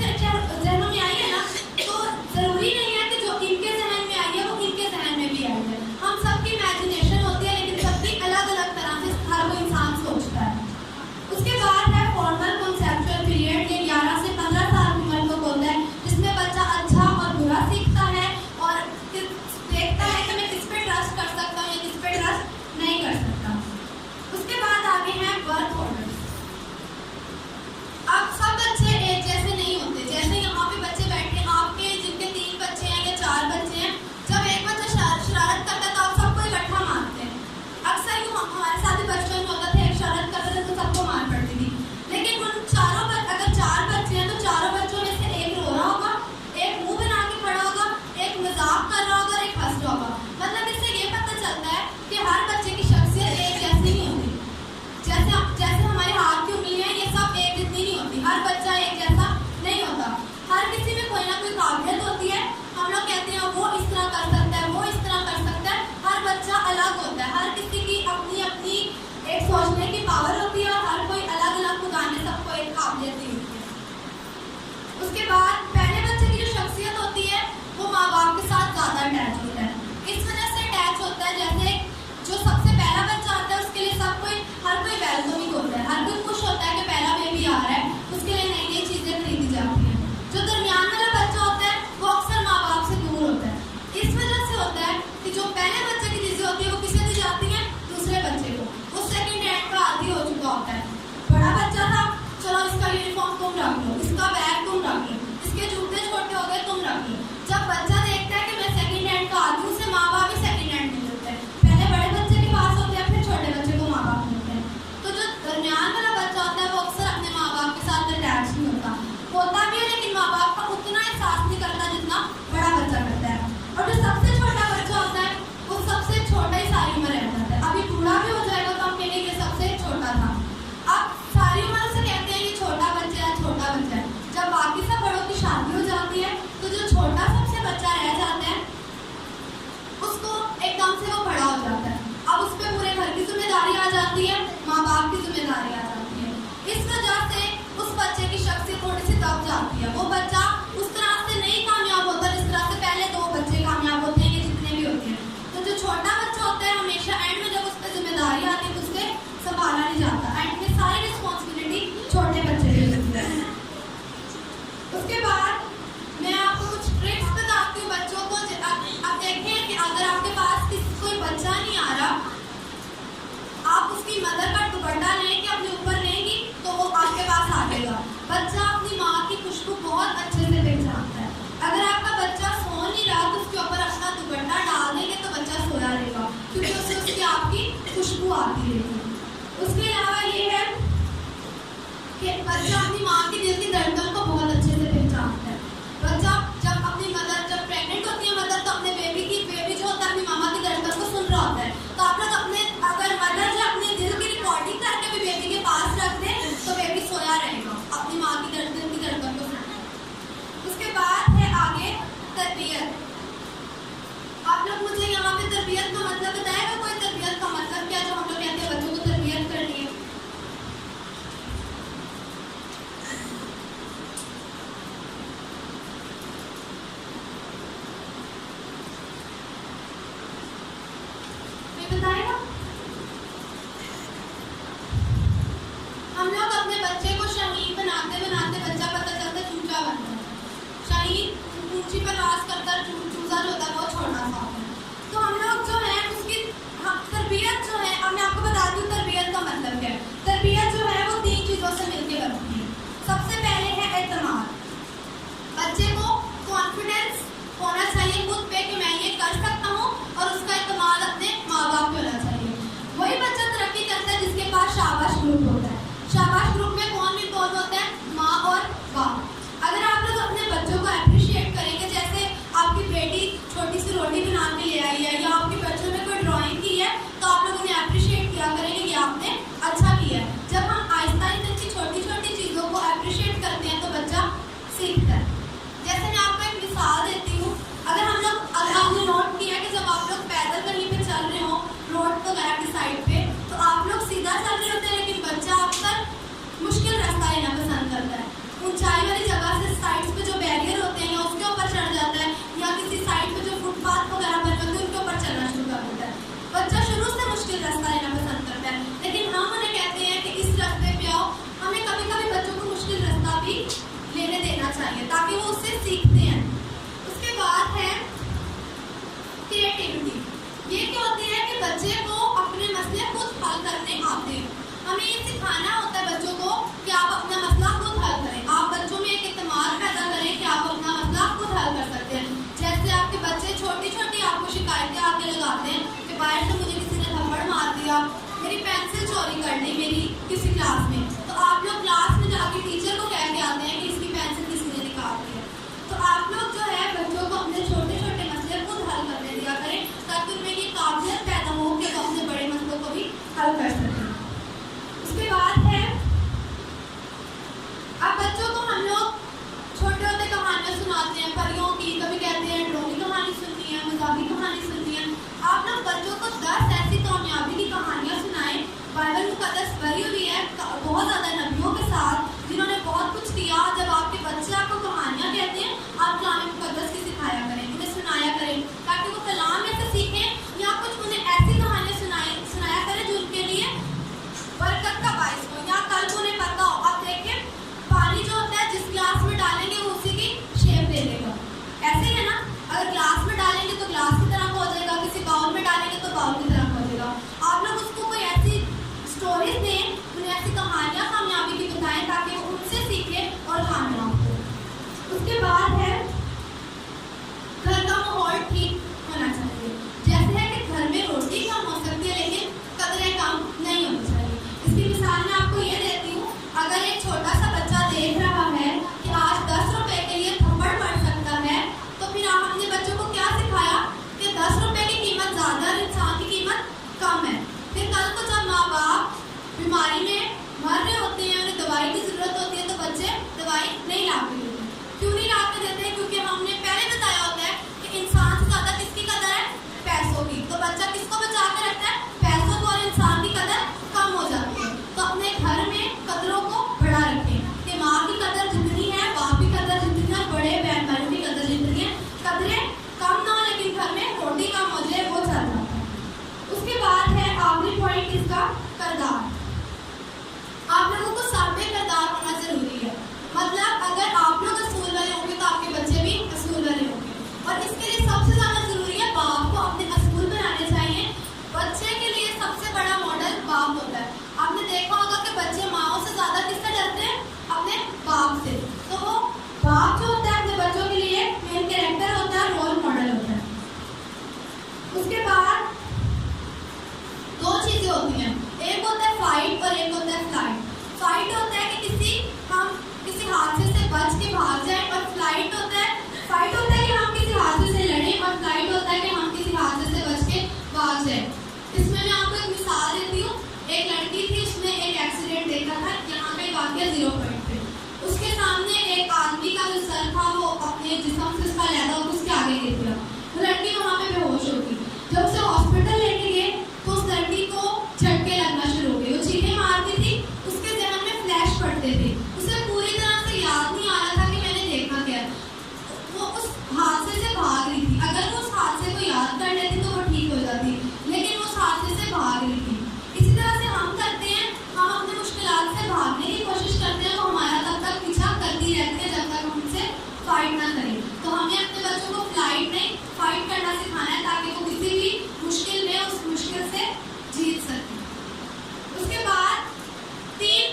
जहनों में आई है ना, तो ज़रूरी नहीं है कि जो इनके जहन में आई है वो इनके जहन में भी आई है। हम सबकी इमेजिनेशन होती है लेकिन सबकी अलग अलग तरह से हर कोई इंसान सोचता है। उसके बाद है फॉर्मल कंसेप्चुअल पीरियड, ये 11 से 15 साल की उम्र तक होता है, जिसमें बच्चा अच्छा और बुरा सीखता है और देखता है कि मैं किस पे ट्रस्ट कर सकता हूँ या किस पे ट्रस्ट नहीं कर सकता। उसके बाद आगे हैं बर्थ ऑर्डर्स। अब सब बच्चे एक जैसे नहीं होते, जैसे यहाँ पे बच्चे बैठे आपके जिनके 3 बच्चे हैं या 4 बच्चे हैं, जब एक बच्चा शरारत करता है तो आप सबको इकट्ठा मारते हैं। अक्सर यूँ हमारे साथ भी बचपन में होता था, एक शरारत करते थे तो सबको मार पड़ती थी। लेकिन उन चारों अगर 4 बच्चे हैं तो चारों बच्चों में से एक रो रहा होगा, एक मुंह बना के खड़ा होगा, एक मजाक कर रहा होगा और एक हंस रहा होगा। मतलब इससे ये पता चलता है कि हर बच्चे की शख्सियत एक जैसी नहीं होती। जैसे हमारे हाथ की उंगलियां ये सब एक जितनी नहीं होती, हर बच्चा एक जैसा नहीं होता, हर किसी में कोई ना कोई काबिलियत होती है। हम लोग कहते हैं वो इस तरह कर सकता है, वो इस तरह कर सकता है, हर बच्चा अलग होता है, हर किसी की अपनी अपनी एक सोचने की पावर होती है और हर कोई अलग अलग खुदा ने सबको एक काबिलियत दी होती है। उसके बाद पहले बच्चे की जो शख्सियत होती है वो माँ बाप के साथ ज़्यादा अटैच होता है। इस वजह से अटैच होता है, जैसे जो सबसे पहला बच्चा आता है उसके लिए हर कोई वेलकमिंग होता है, हर कोई खुश होता है कि पहला बेबी आ रहा है, उसके लिए नई नई चीज़ें खरीदी जाती हैं। जो दरमियान वाला बच्चा होता है वो अक्सर माँ बाप से दूर होता है। इस वजह से होता है कि जो पहले बच्चे की चीज़ें होती है वो किसे दी जाती हैं, दूसरे बच्चे को, वो सेकंड हैंड का आदी हो चुका होता है। बड़ा बच्चा था, चलो इसका यूनिफॉर्म तुम रख लो, इसका बैग तुम रख लो, इसके जूते छोटे हो गए तुम रख लो। जब बच्चा देखता है कि मैं सेकंड हैंड का आदी हूँ, उसे माँ बाप भी सेकंड हैंड मिल जाते हैं। पहले बड़े बच्चे के पास होते हैं, फिर छोटे बच्चे को माँ बाप मिलते हैं। तो जो दरमियान वाला बच्चा होता है वो अक्सर अपने माँ बाप के साथ अटैच नहीं होता भी है, लेकिन माँ बाप का उतना एहसास नहीं करता जितना बड़ा बच्चा करता है। और जो सबसे छोटा बच्चा होता है वो सबसे छोटा ही सारी उम्र रह जाता है। अभी बूढ़ा भी हो जाएगा तो हम कहेंगे ये सबसे छोटा था। अब सारी उम्र से कहते हैं ये छोटा बच्चा है, छोटा बच्चा है। जब बाकी सब बड़ों की शादी हो जाती है तो जो छोटा सबसे बच्चा रह जाता है उसको एकदम से वो बड़ा हो जाता है। अब उस पर पूरे घर की जिम्मेदारी आ जाती है, माँ बाप की जिम्मेदारी आ जाती है। इस वजह से उस बच्चे की शख्सियत थोड़ी सी दब जाती है। वो बच्चा उस तरह से नहीं कामयाब होता जिस तरह से पहले 2 बच्चे कामयाब होते हैं या जितने भी होते हैं। तो जो छोटा बच्चा होता है हमेशा एंड में जब उस पर जिम्मेदारी आती है तो उससे संभाला नहीं जाता, एंड में सारी रिस्पॉन्सिबिलिटी छोटे बच्चे की होती है। उसके बाद मैं आपको कुछ ट्रिक्स बताती हूँ बच्चों को। आप देखें कि अगर आपके पास कोई बच्चा नहीं आ रहा, आप उसकी मदर का दुपट्टा लें कि अपने ऊपर लेंगी तो वो आपके पास आ जाएगा। बच्चा अपनी माँ की खुशबू बहुत अच्छे से पहचानता है। अगर आपका बच्चा सो नहीं रहा तो उसके ऊपर अपना दुपट्टा डाल देंगे तो बच्चा सोया रहेगा, क्योंकि उससे उसकी आपकी खुशबू आती रहेगी। उसके अलावा ये है कि बच्चा अपनी माँ के दिल की धड़कन को बहुत अच्छे से पहचानता है। बच्चा जब प्रेग्नेंट होती है मदर, तो अपने बेबी जो होता है अपनी मामा की धड़कन को सुन रहा होता है। तो आप लोग अगर मदर जो अपने दिल की रिकॉर्डिंग करके भी बेबी के पास रख दे तो बेबी सोया रहेगा अपनी माँ की धड़कन को सुनना। उसके बाद है आगे तरबियत। आप लोग मुझे यहाँ पे तरबियत का मतलब बताएगा कोई? तरबियत का मतलब क्या, जो हम लोग कहते हैं बच्चों को तरबियत करनी है? बताएगा? हम लोग अपने बच्चे को शहीद बनाते बनाते बच्चा पता चलता चूजा बनता है। शहीद ऊंची प्रवास करता चूजा जो होता है वो छोड़ना चाहता है। तो हम लोग जो है उसकी तरबियत जो है, अब मैं आपको बता दूं तरबियत का मतलब क्या है। तरबियत जो है वो 3 चीज़ों से मिलकर बनती है। सबसे पहले है एतमाद। बच्चे को कॉन्फिडेंस होना चाहिए खुद पे कि मैं ये कर सकता हूँ, और उसका एतमाद अपने माँ बाप पे होना चाहिए। वही बच्चा तरक्की करता है जिसके पास शाबाश ग्रुप होता है। शाबाश ग्रुप में कौन होता है? माँ और बाप। अगर आप लोग अपने बच्चों को अप्रिशिएट करेंगे, जैसे आपकी बेटी छोटी सी रोटी बना के ले आई है या आपके बच्चों ने कोई ड्राइंग की है, तो आप लोग उन्हें अप्रिशिएट किया करेंगे कि आपने अच्छा किया है। जब हम आहिस्ता आहिस्ता की छोटी छोटी चीज़ों को अप्रिशिएट करते हैं तो बच्चा सीखता है। जैसे मैं आपको एक मिसाल देती हूँ। अगर आपने नोट किया कि जब आप लोग पैदल कहीं पे चल रहे हो रोड वगैरह की साइड पे, तो आप लोग सीधा चल रहे होते हैं, लेकिन बच्चा अक्सर मुश्किल रास्ता लेना पसंद करता है। ऊंचाई वाली जगह से साइड्स पे जो बैरियर होते हैं उसके ऊपर चढ़ जाता है, या किसी साइड पे जो फुटपाथ वगैरह बने होते हैं उनके ऊपर चलना शुरू कर देता है। बच्चा शुरू से मुश्किल रास्ता लेना पसंद करता है, लेकिन हम उन्हें कहते हैं कि इस रास्ते पे आओ। हमें कभी कभी बच्चों को मुश्किल रास्ता भी लेने देना चाहिए ताकि वो उससे सीखते हैं। उसके बाद है क्रिएटिविटी। ये क्या होती है कि बच्चे को अपने मसले खुद हल करने आते हैं। हमें ये सिखाना होता है बच्चों को कि आप अपना मसला खुद हल करें। आप बच्चों में एक इत्मीनान पैदा करें कि आप अपना मसला खुद हल कर सकते हैं। जैसे आपके बच्चे छोटी छोटी आपको शिकायतें आके लगाते हैं कि बाहर से मुझे किसी ने थप्पड़ मार दिया, मेरी पेंसिल चोरी कर ली मेरी किसी क्लास में, तो आप लोग क्लास में जाके टीचर को कह के आते हैं कि इसकी पेंसिल किसी ने निकाल दी है। तो आप लोग जो है बच्चों को अपने छोटे छोटे मसले खुद हल करने दिया करें, ताकि उनमें ये काबिलियत पैदा हो कि वो अपने बड़े मसलों को भी हल कर सकें। उसके बाद है, अब बच्चों को हम लोग छोटे होते कहानियाँ सुनाते हैं परियों की, कभी कहते हैं ड्रोनी कहानी सुननी है, मजाकी कहानी सुननी है। आप लोग बच्चों को 10 ऐसी कामयाबी की कहानियाँ सुनाएं। बाइबल मुकद्दस भरी हुई है बहुत ज़्यादा नबियों के साथ जिन्होंने बहुत कुछ किया। जब आपके बच्चे आपको कहानियाँ कहते हैं, आप कलाम मुकद्दस की सिखाया करें, उन्हें सुनाया करें, ताकि वो कलाम में से सीखें, या कुछ उन्हें ऐसी कहानियाँ सुनाया करें जो उनके लिए बरकत का बायस हो, या कल को उन्हें पता हो। आप देखें पानी जो होता है जिस ग्लास में डालेंगे वो उसी की शेप दे देगा, ऐसे ही है ना। अगर ग्लास में डालेंगे तो ग्लास की तरह हो जाएगा, किसी बाउल में डालेंगे तो बाउल की तरह हो जाएगा। आप लोग उसको कोई ऐसी स्टोरीज दें, उन्हें ऐसी कहानियाँ कामयाबी की बताएं ताकि वो उनसे सीखें और कामयाब हो। उसके बाद है घर का माहौल ठीक होना चाहिए। जैसे है कि घर में रोटी कम हो सकती है लेकिन कदरें कम नहीं होनी चाहिए। इसकी मिसाल मैं आपको ये देती हूँ। अगर एक छोटा सा बच्चा देख रहा है कि आज 10 रुपए के लिए थप्पड़ पड़ सकता है, तो फिर हमने बच्चों को क्या सिखाया कि 10 रुपए की कीमत ज़्यादा और इंसान की कीमत कम है। फिर कल को जब माँ बाप बीमारी में मर रहे होते हैं, उन्हें दवाई की ज़रूरत होती है, तो बच्चे दवाई नहीं ला के देते। क्यों नहीं ला के देते? क्योंकि हमने पहले बताया होता है कि इंसान से ज़्यादा किसकी कदर है? पैसों की। तो बच्चा किसको बचा के रखता है? पैसों को, और इंसान की कदर कम हो जाती है। तो अपने घर में कदरों को बढ़ा रखें कि माँ की कदर जितनी है, बाप की कदर जितनी है, बड़े बहन भाइयों की कदर जितनी है, कदरें कम ना हो लेकिन घर में रोटी कम हो जाए, वो चल जाता है। उसके बाद है आखिरी पॉइंट इसका, किरदार। आप लोगों को साबित किरदार होना जरूरी है। मतलब अगर आप हमें अपने बच्चों को फ्लाइट नहीं फाइट करना सिखाना है, ताकि वो किसी भी मुश्किल में उस मुश्किल से जीत सके। उसके बाद 3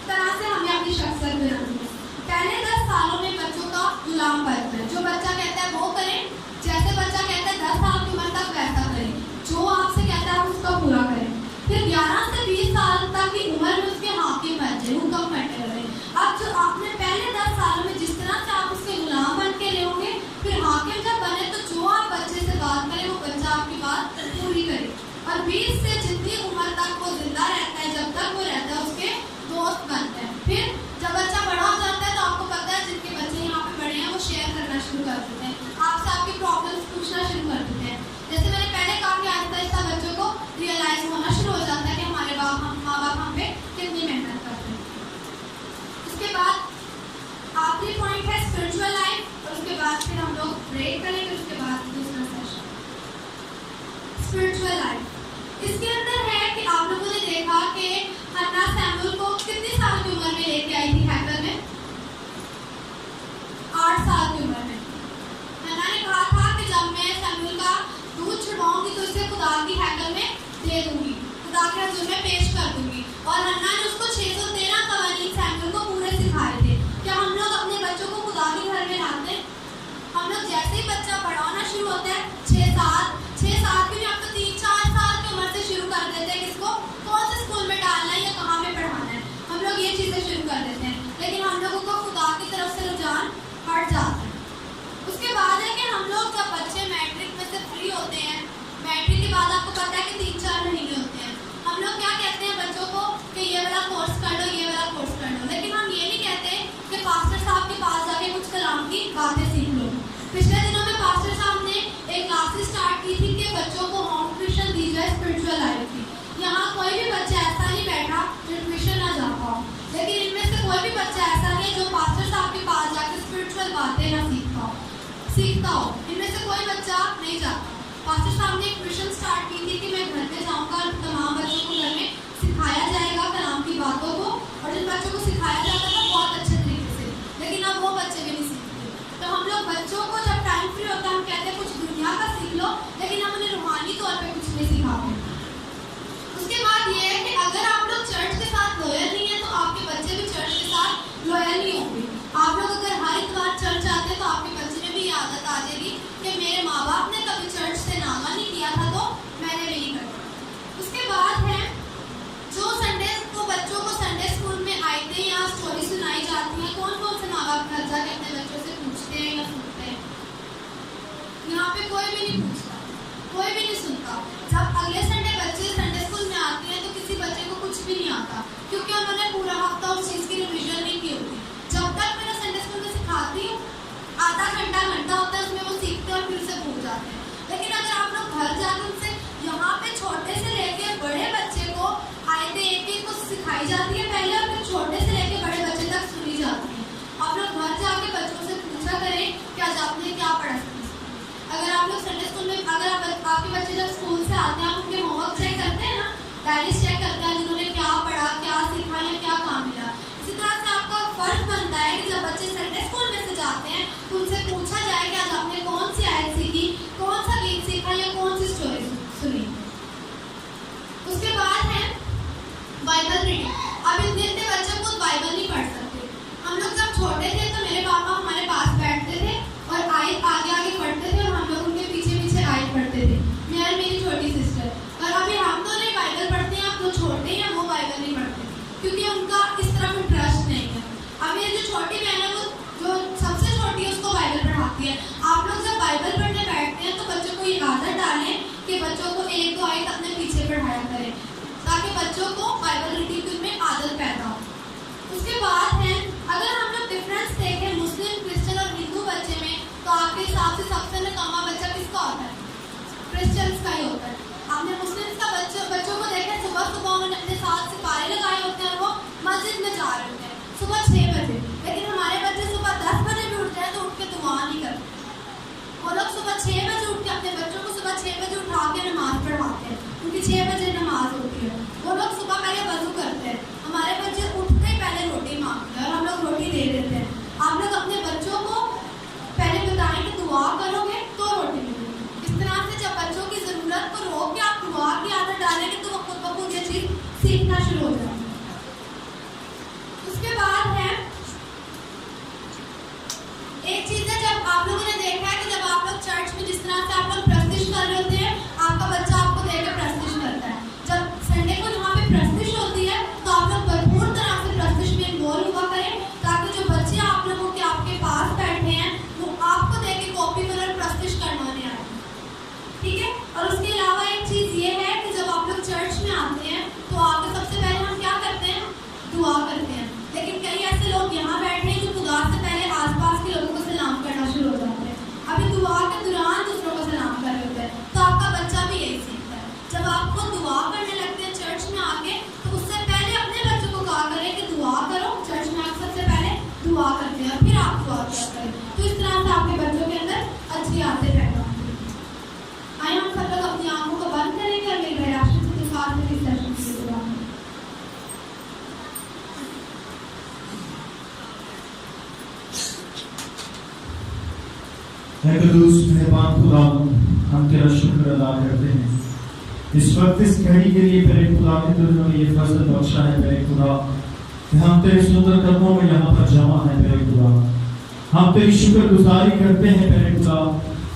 तरह से हमें अपनी शख्सियत बनानी है। पहले 10 सालों में बच्चों का गुलाम बनना है। जो बच्चा कहता है वो करें, जैसे बच्चा कहता है 10 साल की उम्र तक वैसा करें, जो आपसे कहता है उसका पूरा करें। फिर 11 से 20 साल तक की उम्र में उसके हाकिम बन जाए, हुक्म करते रहे। अब जो आपने पहले 10 सालों में जिस तरह से आप उसके गुलाम बन के लेंगे, फिर हाकिम जब बने तो जो आप बच्चे से बात करें वो बच्चा आपकी बात पूरी करे। और 20 से जितनी उम्र तक वो जिंदा रहता है, जब तक वो रहता है, उसके दोस्त बनते हैं। फिर जब बच्चा बड़ा हो जाता है तो आपको पता है जिनके बच्चे यहाँ पे बड़े हैं वो शेयर करना शुरू कर देते हैं, आपसे आपकी प्रॉब्लम्स पूछना शुरू कर देते हैं। जैसे मैंने पहले कहा कि आहिस्ता आहिस्ता बच्चों को रियलाइज होना शुरू हो जाता है कि हमारे माँ बाप हम पे कितनी मेहनत करते हैं। उसके बाद आखिरी पॉइंट है स्पिरिचुअल लाइफ, और उसके बाद फिर हम लोग ब्रेक करेंगे, उसके बाद दूसरा सेशन स्पिरिचुअल लाइफ। इसके अंदर है कि आप लोगों ने देखा कि हन्ना सैमुअल को कितनी साल की उम्र में लेके आई थी हैकर में? 8 साल की उम्र में। हन्ना ने कहा था कि जब मैं सैमुअल का दूध छुड़वाऊंगी तो इसे खुदा की हैकल में दे दूंगी, खुदा के हजूर में पेश कर दूंगी। और हन्ना ने उसको 613 कवानीन सैमुअल को पूरे सिखाए थे। क्या हम लोग अपने बच्चों को खुदा के घर में लाते हैं? हम लोग जैसे ही बच्चा बड़ा होना शुरू होता है, 6 साल की नहीं, अब तो 3-4 साल की उम्र से शुरू कर देते हैं किसको कौन से स्कूल में डालना है या कहाँ में पढ़ाना है। हम लोग ये चीज़ें शुरू कर देते हैं, लेकिन हम लोगों को खुदा की तरफ से रुझान हट जाता है। उसके बाद है कि हम लोग जब बच्चे मैट्रिक में से फ्री होते हैं, मैट्रिक के बाद आपको पता है कि 3-4 महीने होते हैं, हम लोग क्या कहते हैं बच्चों को कि ये वाला कोर्स कर लो, ये वाला कोर्स कर लो। लेकिन हम ये नहीं कहते कि पास्टर साहब के पास जाके कुछ कलाम की बातें सीख लो। पिछले दिनों में पास्टर साहब ने एक क्लासेस स्टार्ट की थी कि बच्चों को होम ट्यूशन दी जाए स्पिरिचुअल लाइफ की। यहाँ कोई भी बच्चा ऐसा नहीं बैठा जो ट्यूशन ना जा पाओ, लेकिन इनमें से कोई भी बच्चा ऐसा नहीं जो पास्टर साहब के पास जाकर स्पिरिचुअल बातें ना सीखता हो। इनमें से कोई बच्चा नहीं जाता। पास्टर साहब ने एक मिशन स्टार्ट की थी कि मैं घर पे जाऊंगा, तमाम बच्चों को घर में सिखाया जाएगा कलाम की बातों को, और जिन बच्चों को सिखाया जाता था बहुत अच्छे तरीके से, लेकिन अब वो बच्चे भी नहीं सीखते। तो हम लोग बच्चों को जब टाइम फ्री होता है हम कहते हैं कुछ दुनिया का सीख लो, लेकिन हम उन्हें रूहानी तौर पर कुछ नहीं सिखाते। उसके बाद ये है कि अगर आप लोग चर्च के साथ लॉयल नहीं है तो आपके बच्चे भी चर्च के साथ लॉयल नहीं होंगे। आप लोग अगर हर इतवार चर्च आते हैं तो आपके बच्चे में भी ये आदत आ जाएगी कि मेरे माँ बाप ने कभी चर्च से नामा नहीं किया था तो मैंने भी नहीं करना। उसके बाद है जो संडे को बच्चों को संडे स्कूल में आते हैं या स्टोरी सुनाई जाती है, कौन कौन से माँ बाप घर जाके अपने बच्चों से पूछते हैं या सुनते हैं? यहाँ पे कोई भी नहीं पूछता, कोई भी नहीं सुनता। जब अगले संडे बच्चे संडे स्कूल में आते हैं तो किसी बच्चे को कुछ भी नहीं आता, क्योंकि उन्होंने पूरा हफ्ता उस चीज़ की रिविजन नहीं की होती। जब तक मैं संडे स्कूल में सिखाती हूँ, आधा घंटा होता है उसमें वो सीखते हैं और फिर से भूल जाते हैं। लेकिन अगर आप लोग घर जाकर उनसे यहाँ पे छोटे से लेके बड़े बच्चे को आयतें एक को सिखाई जाती है पहले, और फिर छोटे से लेके बड़े बच्चे तक सुनी जाती है। आप लोग घर जाके बच्चों से पूछा करें कि आज आपने क्या पढ़ा। अगर आप लोग संडे स्कूल में आपके बच्चे जब स्कूल से आते हैं, आप उनके होमवर्क चेक करते हैं ना, डायरीज चेक करते हैं जिन्होंने क्या पढ़ा, क्या सीखा या क्या काम मिला। इसी तरह से आपका फर्ज बनता है कि जब बच्चे संडे स्कूल में से जाते हैं तो उनसे पूछा जाए कि आज आपने कौन सी आयत सीखी, कौन सा गीत सीखा या कौन सी स्टोरी सुनी। उसके बाद है बाइबल रीडिंग। अब इतने बच्चे खुद बाइबल नहीं पढ़ सकते। हम लोग जब छोटे थे तो मेरे पापा हमारे पास बैठते थे और आयत आगे आगे पढ़ते थे और हम लोग उनके पीछे पीछे आयत पढ़ते थे, मैं और मेरी छोटी सिस्टर। और अभी हम तो नहीं बाइबल पढ़ते हैं, अब जो छोटे हैं वो बाइबल नहीं पढ़ते क्योंकि उनका इस तरफ इंटरेस्ट नहीं है। अब मेरी जो छोटी बहन है वो जो सबसे छोटी है उसको बाइबल पढ़ाती है। आप लोग जब बाइबल पढ़ने बैठते हैं तो बच्चों को ये आदत डालें कि बच्चों को 1-2 आयत अपने पीछे पढ़ाया करें, ताकि बच्चों को बाइबल रीडिंग में आदत पैदा हो। उसके बाद है अगर हम लोग डिफरेंस देखें मुस्लिम, क्रिश्चियन और हिंदू बच्चे में, तो आपके हिसाब से सबसे नकामा बच्चा किसका होता है? क्रिश्चियंस का ही होता है। आपने मुस्लिम्स का बच्चों को देखा, सुबह उन्होंने अपने साथ सिपारे लगाए होते हैं और वो मस्जिद में जा रहे होते हैं सुबह 6 बजे। लेकिन हमारे बच्चे सुबह 10 बजे भी उठ जाए तो उठ के दुआ नहीं करते। वो लोग सुबह 6 बजे उठ के अपने बच्चों को सुबह 6 बजे उठा के नमाज पढ़ाते हैं, क्योंकि 6 बजे नमाज होती है। वो लोग सुबह पहले वजू करते हैं। हमारे बच्चे उठते ही पहले रोटी मांगते हैं और हम लोग रोटी दे देते हैं। आप लोग अपने बच्चों को पहले बताएं कि एफर्ट डालेंगे तो वो खुद ब खुद ये चीज सीखना शुरू हो जाएगा। उसके बाद है एक चीज है, जब आप लोगों ने देखा है कि जब आप लोग चर्च में जिस तरह से आप लोग प्रस्तिश कर रहे होते हैं, आपका बच्चा आपको देख के प्रस्तिश करता है। जब संडे को यहाँ पे प्रस्तिश होती है तो आप लोग भरपूर तरह से प्रस्तिश में इन्वॉल्व हुआ करें, ताकि जो बच्चे आप लोगों के आपके पास बैठे हैं वो आपको देख के कॉपी कलर प्रस्तिश करवाने आए, ठीक है। और उसके अलावा एक चीज ये है कि जब आप लोग चर्च में आते हैं तो आके सबसे पहले हम क्या करते हैं, दुआ करते हैं। लेकिन कई ऐसे लोग यहाँ बैठे हैं जो दुआ से पहले आसपास के लोगों को सलाम करना शुरू हो जाते हैं, अभी दुआ के दौरान दूसरों को सलाम कर रहे होते हैं। तो आपका बच्चा भी यही सीखता है। जब आपको दुआ करने लगते हैं चर्च में आके, तो उससे पहले अपने बच्चों को कहा करें कि दुआ करो। चर्च में आप सबसे पहले दुआ करते हैं और फिर आप दुआ क्या करें। तो इस तरह से आपके बच्चों के अंदर अच्छी आदतें पैदा होंगी। आइए हम सब लोग अपनी आंखों को बंद करेंगे और मेरे राष्ट्र के साथ में इस सेशन की शुरुआत करें। कदूस मेहरबान खुदा, हम तेरा शुक्र अदा करते हैं इस वक्त इस घड़ी के लिए। मेरे खुदा ने तुझे ये फजल बख्शा है मेरे खुदा, हम तेरे सुंदर कदमों में यहाँ पर जमा है मेरे खुदा। हम तेरी शुक्रगुजारी करते हैं मेरे खुदा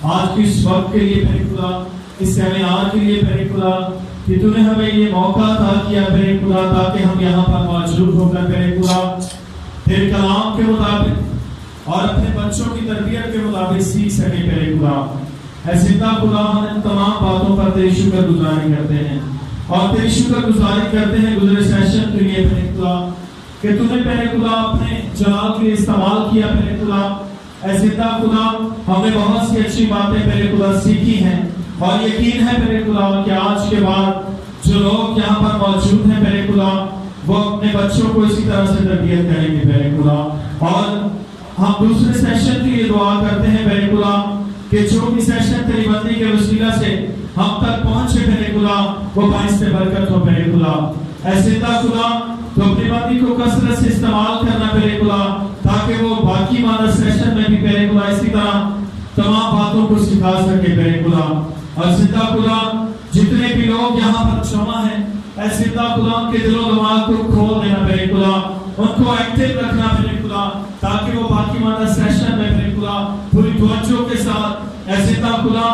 आज के इस वक्त के लिए मेरे खुदा, इस सेमिनार के लिए मेरे खुदा, कि तूने हमें ये मौका अता किया मेरे खुदा, ताकि हम यहाँ पर मौजूद होकर मेरे खुदा तेरे कलाम के मुताबिक और अपने बच्चों की तरबियत के मुताबिक सीख सके मेरे खुदा। ऐसे खुदा हम इन तमाम बातों पर तेरी शुक्रगुजारी करते हैं और तेरी शुक्रगुजारी करते हैं गुज़रे सेशन के लिए मेरे खुदा, कि तूने मेरे खुदा अपने जलाल के लिए इस्तेमाल किया मेरे खुदा। ऐसे खुदा हमने बहुत सी अच्छी बातें मेरे खुदा सीखी हैं और यकीन है मेरे खुदा कि आज के बाद जो लोग यहाँ पर मौजूद हैं मेरे खुदा, वो अपने बच्चों को इसी तरह से तरबियत करेंगे मेरे खुदा। और हम दूसरे सेशन के लिए दुआ करते हैं मेरे खुदा, कि जो भी सेशन तेरी बंदी के वसीला से हम तक पहुंचे मेरे खुदा, वो बाइस से बरकत हो मेरे खुदा। ऐसे खुदा तो अपनी बंदी को कसरत से इस्तेमाल करना मेरे खुदा, ताकि वो बाकी माना सेशन में भी मेरे खुदा इसी तरह तमाम बातों को सिखा सके मेरे खुदा। और जिंदा खुदा जितने भी लोग यहाँ पर जमा हैं, ऐसे खुदा उनके दिलो दिमाग को खोल देना मेरे खुदा, उनको एक्टिव रखना मेरे खुदा, ताकि वो बाकी माना सेशन में मेरे खुदा पूरी तवज्जो के साथ ऐसे खुदा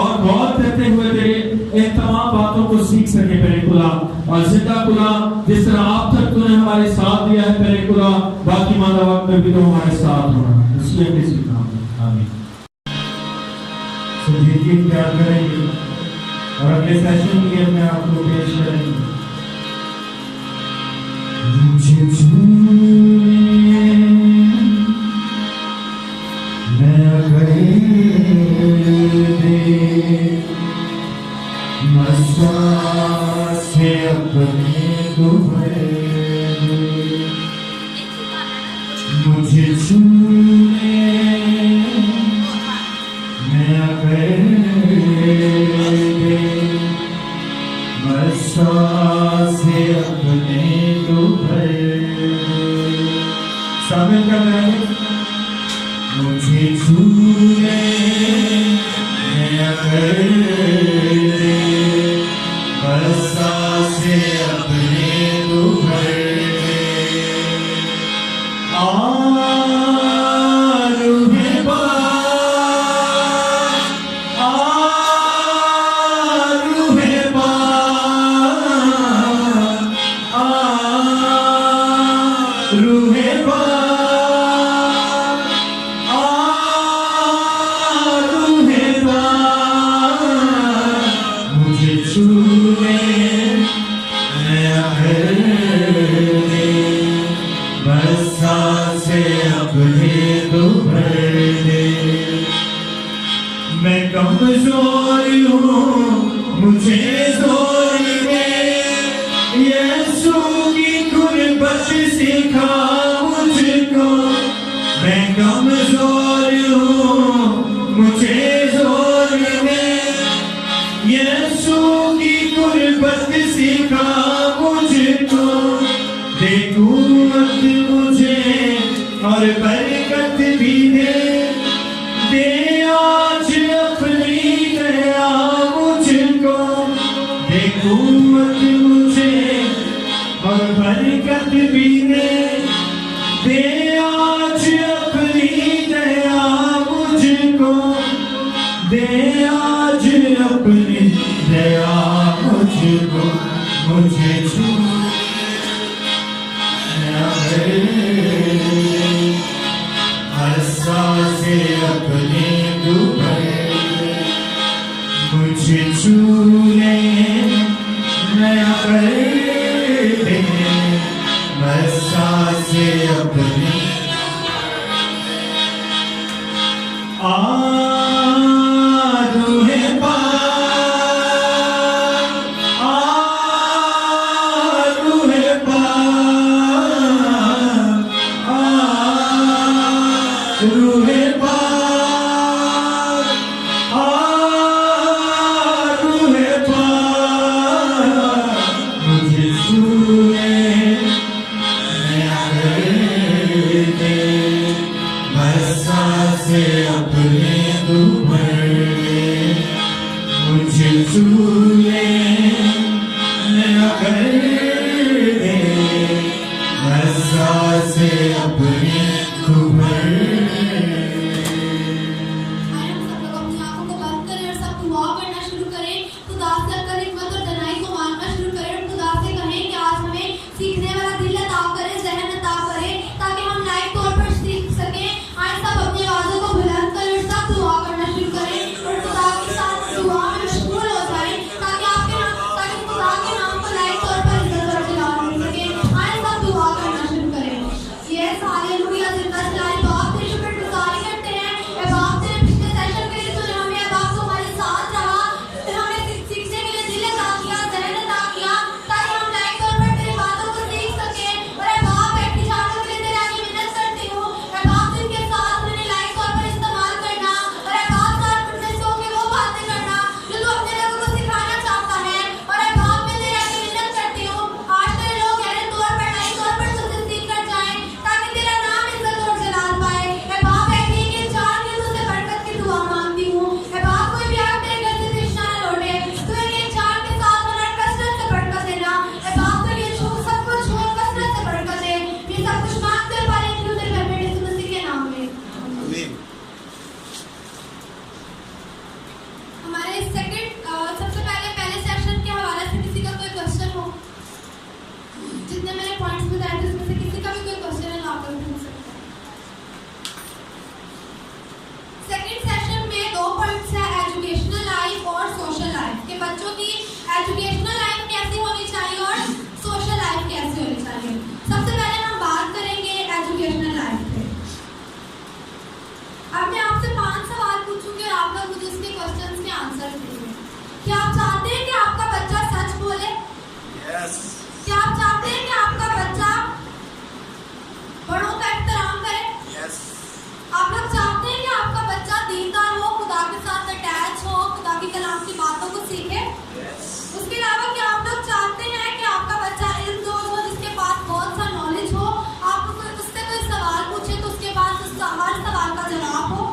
और गौर करते हुए तेरे इन तमाम बातों को सीख सके मेरे खुदा। और जिंदा खुदा जिस तरह आप तक तूने हमारे साथ दिया है मेरे खुदा, बाकी माना वक्त में भी तो हमारे साथ होना, इसलिए किसी नाम में आमीन। तो गीत प्यार करेंगे और अगले सेशन के लिए अपने आप को पेश करेंगे। मुझे छूने मैं मस्ता से अपने दुबरे, मुझे छूने मैं मस्ता से अपने दुबरे, शामिल कर रहे हैं। मुझे छूने मस्ता से अपने दुबरे, मैं कमजोर हूँ मुझे जोर दे, यीशु की गुरबत सिखा मुझको। मैं कमजोर हूँ मुझे जोर दे, यीशु की गुरबत सिखा मुझको। दे कुव्वत मुझे और बरकत भी दे आज अपनी दया मुझको। दे कुव्वत मुझे और बरकत भी दे आज अपनी दया मुझको, दे आज अपनी दया मुझको, मुझे छू से अपने दुबर मुझे छू ले नया कर दे, बरसा से अपने रूहे पाक, रूहे पाक, रूहे पाक, रूहे पाक, मुझे छूए नया कर दे, बरसा से अपने दुबर मुझे छूए नया कर दे, बरसा से अपने दुबर। सीखने वाला दिल अता करे, ज़हन अता करे, ताकि हम लाइव तौर पर सीख सकें। आए सब अपनी आवाज़ों को बुलंद कर सब दुआ करना शुरू करें और खुदा के साथ दुआ में मशगूल हो जाएं, ताकि खुदा के नाम को लाइव तौर पर इज्जत और जलाल मिल सके। आए सब दुआ करना शुरू करें। यस हालेलुया, जिंदा चलाए बाप तेरे शुक्रगुजारी करते हैं। ए बाप तेरे पिछले सेशन के लिए तूने हमें बाप को हमारे साथ रहा, हमें सीखने के लिए दिल अता किया, ज़हन अता किया, ताकि हम लाइव तौर पर तेरी बातों को सीख सके। और ए बाप बैठी जाने के लिए तेरे आगे मिन्नत करती हूँ। ए बाप जिनके साथ मैंने लाइव तौर पर इस्तेमाल करना, और ए बाप साथ में सो के वो बातें करना जो तू अपने लोगों को सिखाना चाहता है। और ए बाप मैं तेरे आगे मिन्नत करती हूँ, आज तेरे लोग गहरे तौर पर लाइव तौर पर तुझसे सीख कर जाएं, ताकि तेरा नाम इज्जत और जलाल पाए। ए बाप बैठी के जान के तुझसे बरकत की दुआ मांगती हूँ। ए बाप कोई भी आग तेरे घर से तृष्णा न लौटे, तू एक जान के साथ मना कसरत से बरकत देना। ए बाप तो ये छू सब कुछ छू कसरत से बरकत दे। ये सब कुछ मांगते हैं पाले तेरे घर में बेटे मसीह के नाम में आमीन। हमारे सेकंड सबसे पहले सेक्शन के हवाले से किसी का कोई क्वेश्चन हो? जितने मैंने पॉइंट्स बताए थे उसमें से किसी का भी कोई क्वेश्चन है ना कर पूछ सकते हैं। सेकंड सेशन में 2 पॉइंट्स है, एजुकेशनल लाइफ और सोशल लाइफ, कि बच्चों की एजुकेशनल लाइफ कैसी होनी चाहिए और सोशल लाइफ कैसी होनी चाहिए। सबसे पहले हम बात करेंगे एजुकेशनल लाइफ पे। अब मैं आपसे 5 सवाल पूछूंगी और आप लोग मुझे उसके क्वेश्चंस के आंसर दीजिए। क्या आप चाहते हैं कि आपका बच्चा सच बोले? Yes. क्या आप चाहते हैं कि आपका बच्चा बड़ों का एहतराम करे? Yes. आप लोग चाहते हैं कि आपका बच्चा दीनदार हो, खुदा के साथ अटैच हो, खुदा की कलाम की बातों को सीखे? Yes. उसके अलावा क्या आप लोग चाहते हैं कि आपका बच्चा इल्मदोज़ हो, जिसके पास बहुत सा नॉलेज हो, आप उससे कोई सवाल पूछे तो उसके पास उस हर सवाल का जवाब हो?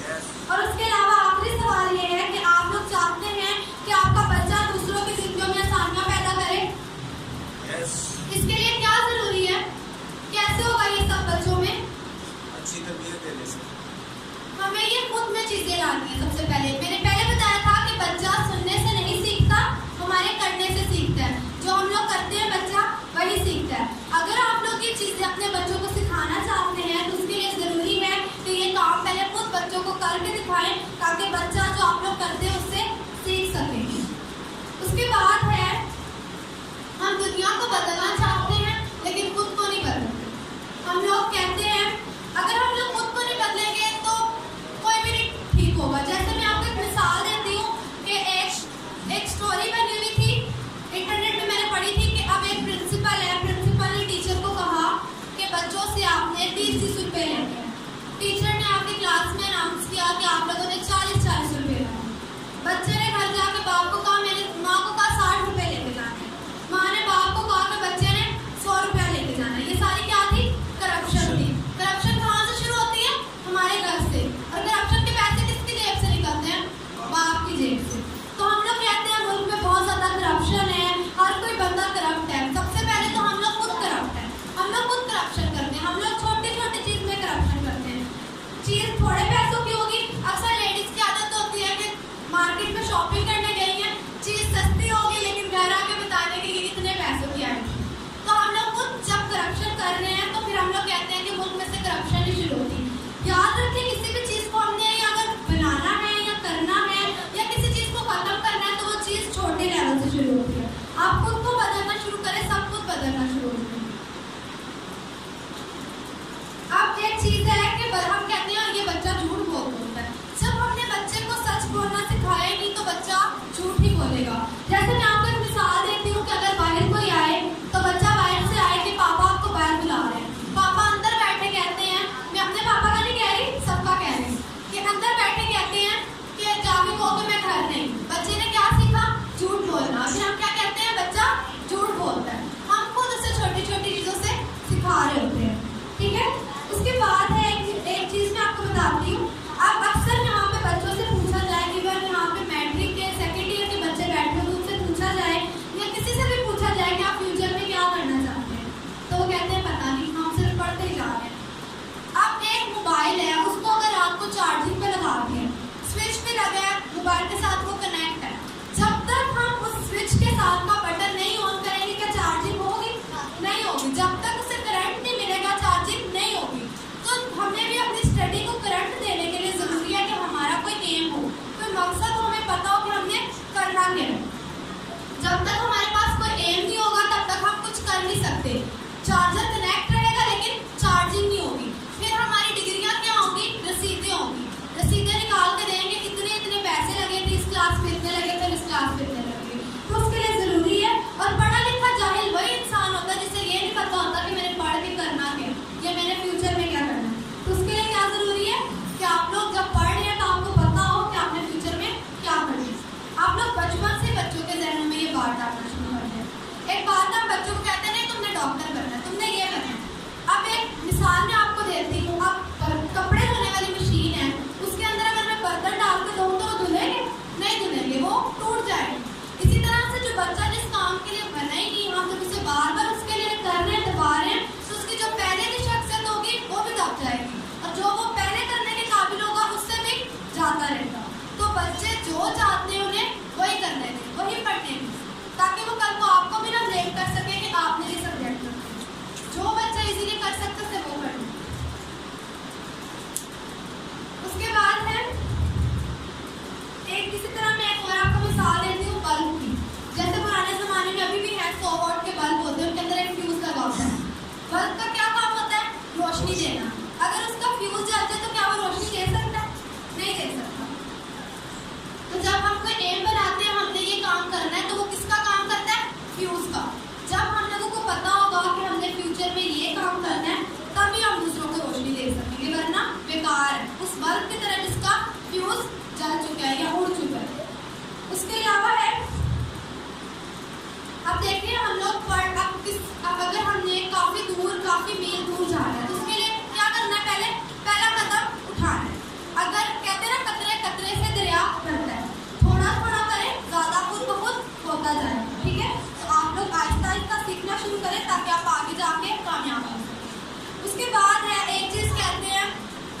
Yes. और उसके अलावा आखिरी सवाल ये है कि आप लोग चाहते हैं कि आपका बच्चा दूसरों की जिंदगी में आसानियां पैदा करे? Yes. इसके लिए क्या जरूरी है? कैसे होगा ये सब बच्चों में? अच्छी तरबियत देने से। हमें ये खुद में चीजें लानी है। सबसे पहले मैंने बताया था कि बच्चा सुनने से नहीं सीखता, हमारे करने से सीखता है। जो हम लोग करते हैं बच्चा वही सीखता है। अगर आप लोग ये चीजें अपने बच्चों को सिखाना चाहते हैं तो उसके लिए जरूरी है कि ये काम पहले खुद बच्चों को करके दिखाएं, ताकि बच्चा जो आप लोग करते हैं उससे सीख सके। उसके बाद है हम दुनिया को बदलना चाहते हैं लेकिन खुद को नहीं बदलते। हम लोग कहते हैं अगर हम लोग खुद को नहीं बदलेंगे तो कोई भी नहीं ठीक होगा। जैसे मैं आपको एक मिसाल देती हूँ कि एक स्टोरी बनी हुई थी, इंटरनेट में मैंने पढ़ी थी कि अब एक प्रिंसिपल ने टीचर को कहा कि बच्चों से आपने 30 रुपये लेने हैं। टीचर ने आपकी क्लास में अनाउंस किया कि आप लोगों ने 40 रुपये लेने। बच्चे ने घर जाके बाप को कहा, मैंने माँ को कहा 60 रुपये लेके जाने। माँ ने बाप को कहा कि बच्चे ने 100 रुपया लेके जाना। ये सारी क्या थी? करप्शन थी। करप्शन कहाँ से शुरू होती है? हमारे घर से। और करप्शन के पैसे किसकी जेब से निकलते हैं? बाप की जेब से। तो हम लोग कहते हैं मुल्क में बहुत ज़्यादा करप्शन सकते, चार्जर कनेक्ट रहेगा लेकिन चार्जिंग नहीं होगी। फिर हमारी डिग्रियां क्या होंगी, रसीदें होंगी, रसीदें निकाल के देंगे इतने इतने पैसे लगे थे, इस क्लास में इतने लगे थे, इस क्लास में इतने लगे। तो उसके लिए जरूरी है। और पढ़ा लिखा जाहिल वही इंसान होता है जिसे ये नहीं पता होता कि मैंने पढ़ के करना क्या, या मैंने फ्यूचर में क्या करना है। तो उसके लिए क्या जरूरी है कि आप लोग जब पढ़ रहे हैं तो आपको पता हो कि आपने फ्यूचर में क्या करना है। आप लोग बचपन से बच्चों के जहनों में ये बात डालना शुरू कर दें। एक बात हम बच्चों को कहते हैं नहीं तुमने डॉक्टर बनना है, तुमने ये करना है। अब एक मिसाल मैं आपको देती हूँ, अब कपड़े धोने वाली मशीन है, उसके अंदर अगर मैं बर्तन डाल के दूँ तो वो धुलेंगे नहीं, धुलेंगे, वो टूट जाएंगे। इसी तरह से जो बच्चा जिस काम के लिए बना ही नहीं, हम जब उसे बार बार उसके लिए कर रहे हैं, दबा रहे हैं, तो उसकी जो पहले की शख्सियत होगी वो भी दब जाएगी, और जो वो पहले करने के काबिल होगा उससे भी जाता रहेगा। तो बच्चे जो चाहते हैं उन्हें वही करने दें, वही पढ़ने दें, ताकि वो कल को आपको भी ना ब्लेम कर सके कि आपने ये सब्जेक्ट रखा। जो बच्चा इजीली कर सकते थे वो कर। उसके बाद है एक किसी तरह मैं एक और आपको मिसाल देती हूँ बल्ब की। जैसे पुराने जमाने में अभी भी है 100 वॉट के बल्ब होते हैं, उनके अंदर एक फ्यूज लगा होता है। बल्ब का क्या काम होता है, रोशनी देना। अगर उसका फ्यूज जल जाए तो क्या वो रोशनी दे सकता है, नहीं दे सकता। तो जब हम कोई एम बनाते हैं हमने ये काम करना है, तो वो किसका काम करता है, फ्यूज का। जब हम लोगों को पता होगा कि हमने फ्यूचर में ये काम करना है तभी हम दूसरों को रोशनी दे सकेंगे, वरना बेकार है। उस बल्ब की तरह जिसका फ्यूज जल चुका है या उड़ चुका है। उसके अलावा है, अब देखिए हम लोग अगर हमने काफी मील दूर जाना है तो उसके लिए क्या करना है, पहला कदम उठाना है। अगर कहते हैं ना कतरे कतरे से दरिया बढ़ता है, थोड़ा थोड़ा करें, ज्यादा खुद ब खुद होता जाए, ठीक है। तो आप लोग आहिस्ता आहिस्ता सीखना शुरू करें ताकि आप आगे जाके कामयाब हो सकें। उसके बाद है एक चीज कहते हैं,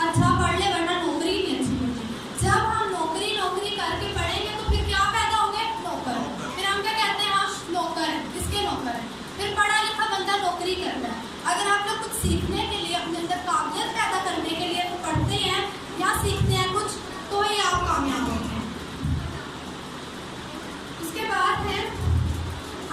अच्छा पढ़ ले वरना नौकरी नहीं अच्छी मिलती। जब हम नौकरी करके पढ़ेंगे तो फिर क्या पैदा होंगे, नौकर। फिर हम क्या कहते हैं, हाँ नौकर है, किसके नौकर है। फिर पढ़ा लिखा बंदा नौकरी करता है। अगर आप लोग कुछ सीखने के लिए, अपने अंदर काबिलियत पैदा करने के लिए तो पढ़ते हैं या सीखते हैं कुछ, तो ही आप कामयाब होंगे। उसके बाद है,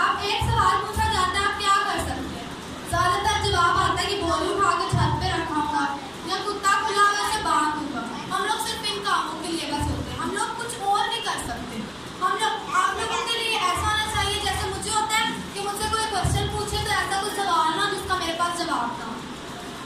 अब एक सवाल पूछा जाता है आप क्या कर सकते हैं। ज्यादातर जवाब आता है कि बोरी उठा के छत पे रखाऊंगा या कुत्ता खुला हुआ से बांध दूंगा। हम लोग सिर्फ इन कामों के लिए बस होते हैं, हम लोग कुछ और नहीं कर सकते। हम लोग, आप लोगों के लिए ऐसा होना चाहिए जैसे मुझे होता है कि मुझसे कोई क्वेश्चन पूछे तो ऐसा कुछ सवाल ना जिसका मेरे पास जवाब था।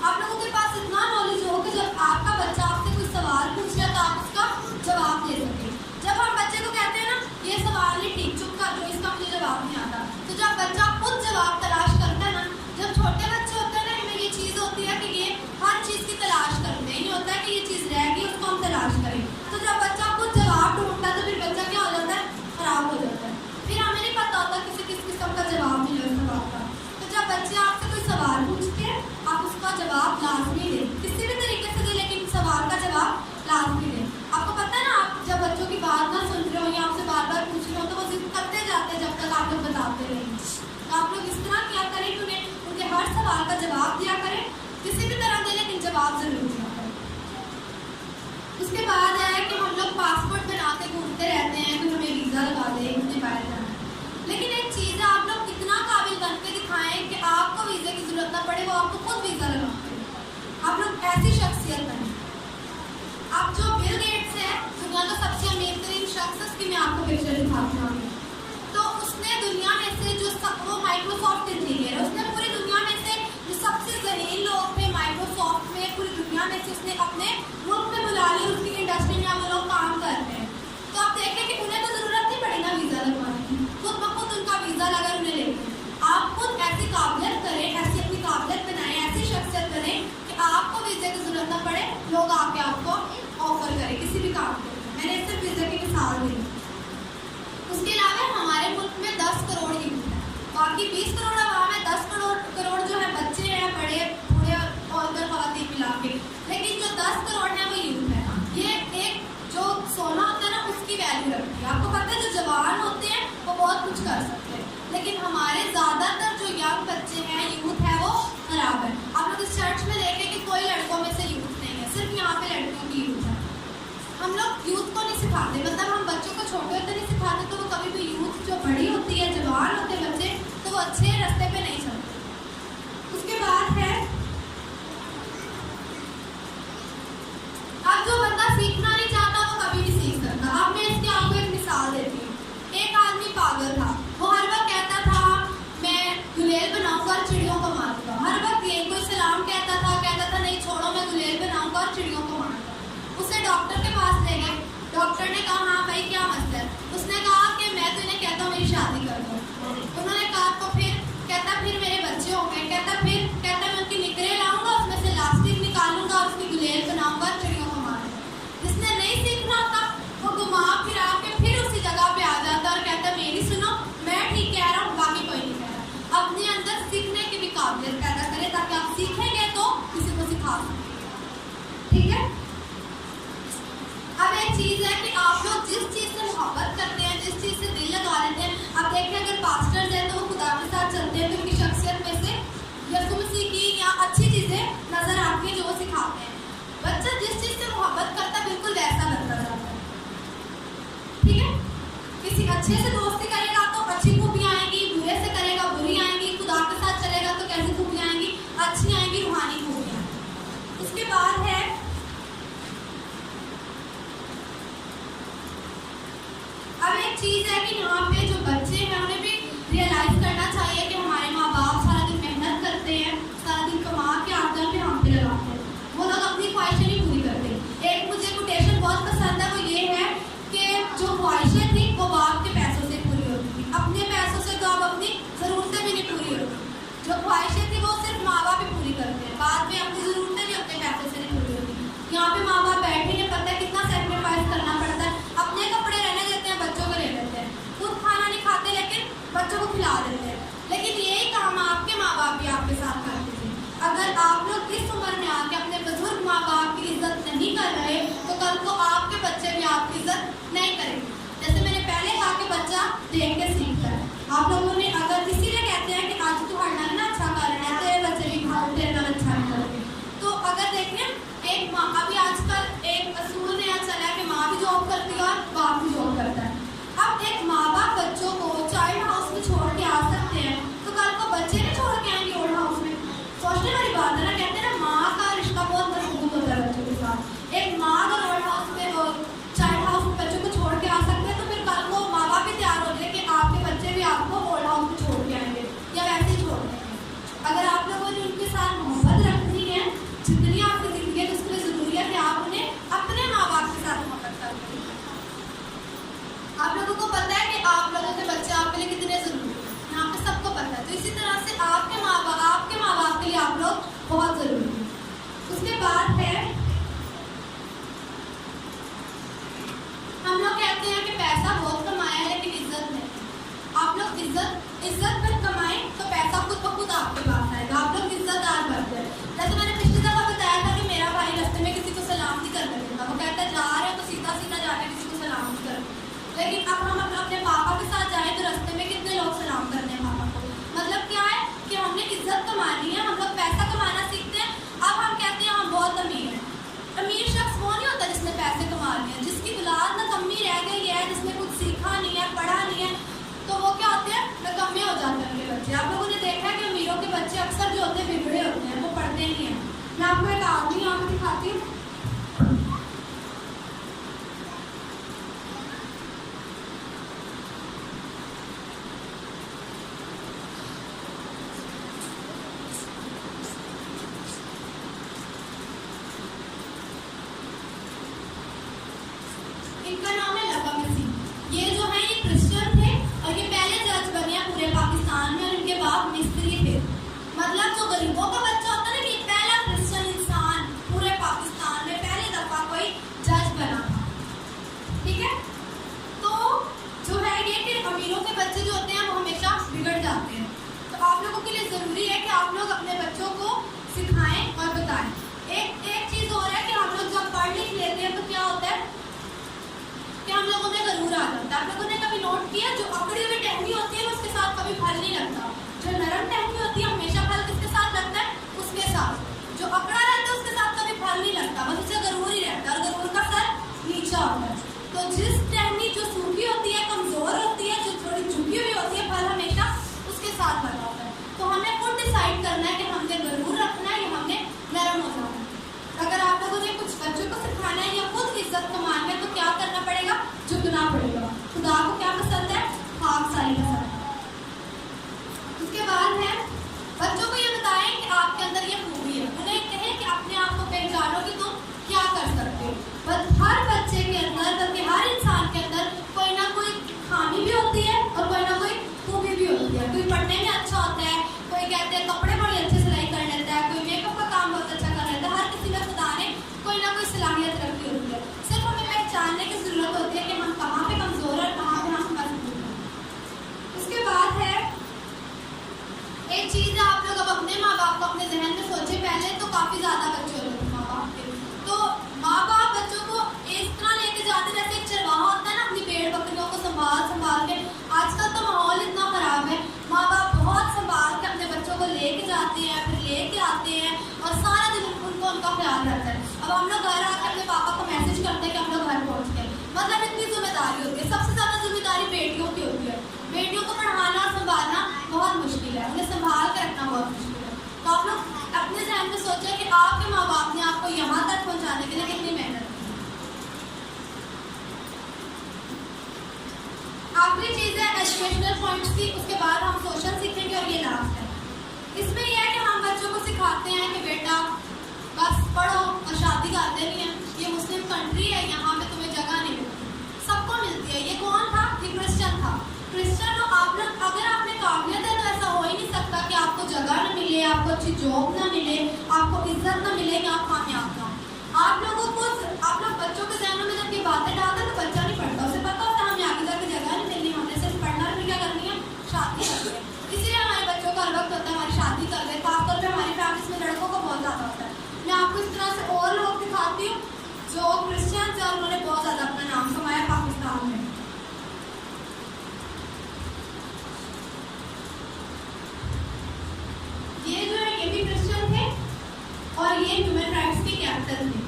आप लोगों के पास इतना नॉलेज हो कि जब आपका बच्चा आपसे कोई सवाल पूछे तो आप उसका जवाब दे सके। जब हम बच्चे को कहते हैं ना ये सवाल नहीं ठीक, चुप कर दो, इसका मुझे जवाब नहीं आता, तो जब बच्चा खुद जवाब तलाश करता है ना, जब छोटे बच्चे होते हैं ना, इनमें ये चीज़ होती है कि ये हर चीज़ की तलाश करते हैं, ये होता है कि ये चीज़ रह गई उसको हम तलाश करें। तो जब बच्चा खुद जवाब ढूंढता है तो फिर बच्चा क्या हो जाता है, खराब हो जाता है। फिर हमें नहीं पता होता किस किस्म का जवाब मिले उस सवाल का। तो जब बच्चे आपसे कोई सवाल पूछते हैं आप उसका जवाब लाजमी दें, किसी भी तरीके से दें, लेकिन सवाल का जवाब लाजमी दें। आपको पता है ना, आप जब बच्चों की बात ना सुन रहे हो या आपसे बार बार पूछ रहे हो तो वो जिद करते जाते हैं जब तक आप लोग बताते रहेंगे। तो आप लोग इस तरह क्या करें कि उन्हें उनके हर सवाल का जवाब दिया करें, किसी भी तरह दे लेकिन जवाब जरूर दिया करें। उसके बाद है कि हम लोग पासपोर्ट बनाते घूमते रहते हैं कि हमें वीज़ा लगा दे, घूमने बाहर जाना है। लेकिन एक चीज़ है, आप लोग इतना काबिल बन के दिखाएं कि आपको वीज़े की जरूरत ना पड़े, वो आपको खुद वीज़ा लगाते हैं। आप लोग ऐसी शख्सियत बने। आप जो बिल गेट्स है, दुनिया का सबसे अमीर तरीन शख्स, उसकी मैं आपको पिक्चर दिखाती हूँ। तो उसने दुनिया में से जो वो माइक्रोसॉफ्ट इंजीनियर है, उसने पूरी दुनिया में से जो सबसे ज़हीन लोग थे माइक्रोसॉफ्ट में, पूरी दुनिया में से उसने अपने मुल्क में बुला लिया, उसकी इंडस्ट्री में वो लोग काम कर रहे हैं। तो आप देखें कि उन्हें तो ज़रूरत नहीं पड़ी ना वीज़ा लगवाने की, खुद ब खुद उनका वीज़ा लगा उन्हें लेके। आप खुद ऐसी काबिलियत करें, ऐसी अपनी काबिलियत बनाएं, ऐसी शख्सियत करें कि आपको वीज़े की जरूरत ना पड़े, लोग आके आपको ऑफर करें किसी भी काम को। मैंने सिर्फ वीज़ा की मिसाल दी। उसके अलावा हमारे मुल्क में 10 करोड़ यूथ है, बाकी 20 करोड़ आवाम है, 10 करोड़ जो है बच्चे हैं, बड़े बूढ़े और खवातीन मिला के, लेकिन जो 10 करोड़ है वो यूथ है। ये एक जो सोना होता है ना उसकी वैल्यू रखती है। आपको पता है जो जवान होते हैं वो बहुत कुछ कर सकते हैं, लेकिन हमारे ज़्यादातर जो यंग बच्चे हैं, यूथ है, वो खराब है। आप लोग इस चर्च में देखें कि कोई लड़कों में से यूथ नहीं है, सिर्फ यहाँ पे लड़कियों की यूथ है। हम लोग यूथ को नहीं सिखाते, मतलब हम बच्चों को छोटे होते नहीं सिखाते, तो वो कभी भी यूथ जो बड़ी होती है, जवान होते हैं बच्चे, तो वो अच्छे रास्ते पे नहीं चलते। है कि आप लोग जिस चीज़ से मोहब्बत करते हैं, जिस चीज़ से दिल लगा लेते हैं, आप देखिए अगर पास्टर्स हैं तो वो खुदा के साथ चलते हैं तो उनकी शख्सियत में से यीशु मसीह की या अच्छी चीज़ें नज़र आती हैं जो वो सिखाते हैं। बच्चा जिस चीज़ से मोहब्बत करता है बिल्कुल वैसा बनता जाता है। ठीक है, किसी अच्छे से दोस्ती करेगा तो अच्छी खूबियाँ आएंगी, बुरे से करेगा बुरी आएंगी, खुदा के साथ चलेगा तो कैसी खूबियाँ आएंगी, अच्छी आएंगी, रूहानी खूबियाँ। उसके बाद है अब एक चीज़ है कि यहाँ पे जो बच्चे हैं उन्हें भी रियलाइज करना चाहिए कि हमारे माँ बाप सारा दिन मेहनत करते हैं, सारा दिन कमा के आकर के हम पे लगाते हैं, वो लोग अपनी ख्वाहिशें नहीं पूरी करते। एक मुझे कोटेशन बहुत पसंद है, वो ये है कि जो ख्वाहिशें थी वो बाप के पैसों से पूरी होती थी, अपने पैसों से तो अब अपनी ज़रूरतें भी नहीं पूरी होती। जो ख्वाहिशें थी वो सिर्फ माँ बाप ही पूरी करते हैं, बाद में अपनी ज़रूरतें भी अपने पैसों से नहीं पूरी होती। यहाँ पे माँ बाप बैठे नहीं, पता है कितना सेक्रीफाइस करना पड़ता है, अपने कपड़े रहने देते हैं, बच्चों को ले लेते हैं, खुद खाना नहीं खाते लेकिन बच्चों को खिला देते हैं। लेकिन यही काम आपके माँ बाप भी आपके साथ करते थे। अगर आप लोग इस उम्र में आके अपने बुजुर्ग माँ बाप की इज्जत नहीं कर रहे तो कल को आपके बच्चे भी आपकी इज्जत नहीं करेंगे। जैसे मैंने पहले कहा कि बच्चा देख के सीखता है। आप लोगों ने अगर इसीलिए कहते हैं कि आज तो हड़ना ना अच्छा कर रहे हैं, तेरे बच्चे भी खाते तेरे नाल अच्छा नहीं करेंगे। तो अगर देखें एक माँ, अभी आजकल एक असूल नया चला है कि माँ भी जॉब करती है और बाप भी जॉब करता है। अब एक माँ बाप बच्चों को चाइल्ड हाउस में छोड़ के आ सकते हैं तो कल को बच्चे नहीं छोड़ के आएंगे ओल्ड हाउस में। सोचने वाली बात है ना, कहते हैं ना माँ का रिश्ता बहुत मजबूत होता है बच्चों के साथ। एक माँ अगर ओल्ड हाउस में चाइल्ड हाउस में बच्चों को छोड़ के आ सकते हैं तो फिर कल को माँ बाप भी तैयार हो जाए कि आपके बच्चे भी आपको ओल्ड हाउस में छोड़ के आएंगे या वैसे ही छोड़ देंगे। अगर आप लोगों ने उनके साथ मोहब्बत रखनी है, जितनी आपकी जिंदगी है उसके लिए ज़रूरी है कि आप उन्हें अपने माँ बाप के साथ मोहब्बत करें। आप लोगों को पता है कि आप लोगों के बच्चे आपके लिए कितने ज़रूरी हैं, यहाँ पे सबको पता है। तो इसी तरह से आपके माँ बाप के लिए आप लोग बहुत ज़रूरी हैं। उसके बाद है हम लोग कहते हैं कि पैसा बहुत कमाया है लेकिन इज्जत नहीं। आप लोग इज्जत पर कमाएं तो पैसा खुद ब खुद आपके पास आएगा। आप लोग इज्जतदार बनते हैं। जैसे मैंने पिछली दफ़ा बताया था कि मेरा भाई रास्ते में किसी को सलाम नहीं करने देता, वो कहता है जा रहे हैं तो सीधा सीधा जाके किसी को सलाम नहीं करते। लेकिन अब हम अपने पापा के साथ जाएं तो रास्ते में कितने लोग सलाम करते हैं पापा को। मतलब क्या है कि हमने इज्जत कमानी है, हम लोग पैसा कमाना सीखते हैं। अब हम कहते हैं हम बहुत अमीर हैं। अमीर शख्स वो नहीं होता जिसने पैसे कमा लिए, जिसकी औलाद नकम्मी रह गई है, जिसने कुछ सीखा नहीं है, पढ़ा नहीं है, तो वो क्या होते हैं, नकम्मे हो जाते हैं उनके बच्चे। आप लोगों ने देखा है कि अमीरों के बच्चे अक्सर जो होते हैं बिगड़े होते हैं, वो पढ़ते नहीं हैं। मैं आपको एक आदमी यहाँ पर दिखाती हूँ। इनका नाम है लबा मसीह। ये जो है ये क्रिश्चियन थे और ये पहले जज बने पूरे पाकिस्तान में और इनके बाप मिस्त्री थे। मतलब जो गरीबों का बच्चा होता है ना, ये पहला क्रिश्चियन इंसान पूरे पाकिस्तान में पहली दफ़ा कोई जज बना था। ठीक है, तो जो है ये कि अमीरों के बच्चे जो होते हैं वो हमेशा बिगड़ जाते हैं। तो आप लोगों के लिए ज़रूरी है कि आप लोग अपने बच्चों को सिखाएं और बताएं। एक चीज़ और है कि हम लोग जब पढ़ लिख लेते हैं तो क्या होता है कि हम लोगों में गरूर आ जाता है। आप लोगों ने कभी नोट किया जो अकड़ी हुई टहनी होती है उसके साथ कभी फल नहीं लगता, जो नरम टहनी होती है हमेशा फल किसके साथ लगता है, उसके साथ। जो अकड़ा रहता है उसके साथ कभी फल नहीं लगता, बस उसे गरूर ही रहता है और गरूर का सर नीचा होता है। तो जिस टहनी जो सूखी होती है, कमज़ोर होती है, जो थोड़ी झुकी हुई होती है, फल हमेशा उसके साथ लगा होता है। तो हमें खुद डिसाइड करना है कि हमने गरूर रखना है या हमने नरम हो जाना है। अगर आप लोगों ने कुछ बच्चों को सिखाना है या खुद इज्जत कमानी है तो क्या करना पड़ेगा, झुकना पड़ेगा। खुदा को क्या पसंद है, खाकसारी पसंद है। उसके बाद है बच्चों को ये बताएं कि आपके अंदर ये खूबी है। उन्हें कहें कि अपने आप को पहचानो कि तुम क्या कर सकते हो। बस हर बच्चे के अंदर, बल्कि हर इंसान के अंदर कोई ना कोई खामी भी होती है और कोई ना कोई खूबी भी होती है। कोई पढ़ने में अच्छा होता है, कोई कहते हैं कपड़े बड़े अच्छे सिलाई कर लेता है, कोई मेकअप का काम बहुत अच्छा कर लेता है। हर किसी में खुदा ने कोई ना कोई सलाहियत रखी होती है। सिर्फ हमें पहचानने की आते हैं और सारा दिन उनका ख्याल रहता है। अब हम लोग घर आकर अपने पापा को मैसेज करते हैं कि हम लोग घर पहुँच गए, मतलब इतनी जिम्मेदारी होती है। सबसे ज़्यादा जिम्मेदारी बेटियों की होती है। बेटियों को पढ़ाना और संभालना बहुत मुश्किल है, उन्हें संभाल कर रखना बहुत मुश्किल है। तो आप लोग अपने ज़हन में सोचें कि आपके माँ बाप ने आपको यहाँ तक पहुँचाने के लिए कितनी मेहनत की। आखिरी चीज़ है एजुकेशनल पॉइंट्स की, उसके बाद हम सोशल सीखेंगे और ये लास्ट है। इसमें यह है कि हम बच्चों को सिखाते हैं कि बेटा बस पढ़ो और शादी कर देनी है। ये मुस्लिम कंट्री है, यहाँ पे तुम्हें जगह नहीं मिलती, सबको मिलती है। ये कौन था? ये क्रिश्चियन था। क्रिश्चियन लोग आप लोग अगर आप में काबिलियत है तो ऐसा हो ही नहीं सकता कि आपको जगह न मिले, आपको अच्छी जॉब ना मिले, आपको इज्जत ना मिले, कि आप कामयाब ना हो। आप लोग बच्चों के ज़हनों में जब ये बातें डालते हैं तो बच्चा नहीं पढ़ता, उसे पता होता है हमें आगे जाकर जगह नहीं मिलनी, हमने सिर्फ पढ़ना है, क्या करनी है, शादी करनी है। इसलिए हमारे बच्चों का हर वक्त होता है हमारी शादी कर दे। खासतौर पर हमारी फैमिली में लड़कों को बहुत ज़्यादा होता है। मैं आपको इस तरह से और लोग दिखाती हूँ जो क्रिश्चियन थे, उन्होंने बहुत ज़्यादा अपना नाम कमाया पाकिस्तान में। ये जो है ये भी क्रिश्चियन थे और ये ह्यूमन राइट्स के कैप्टन थे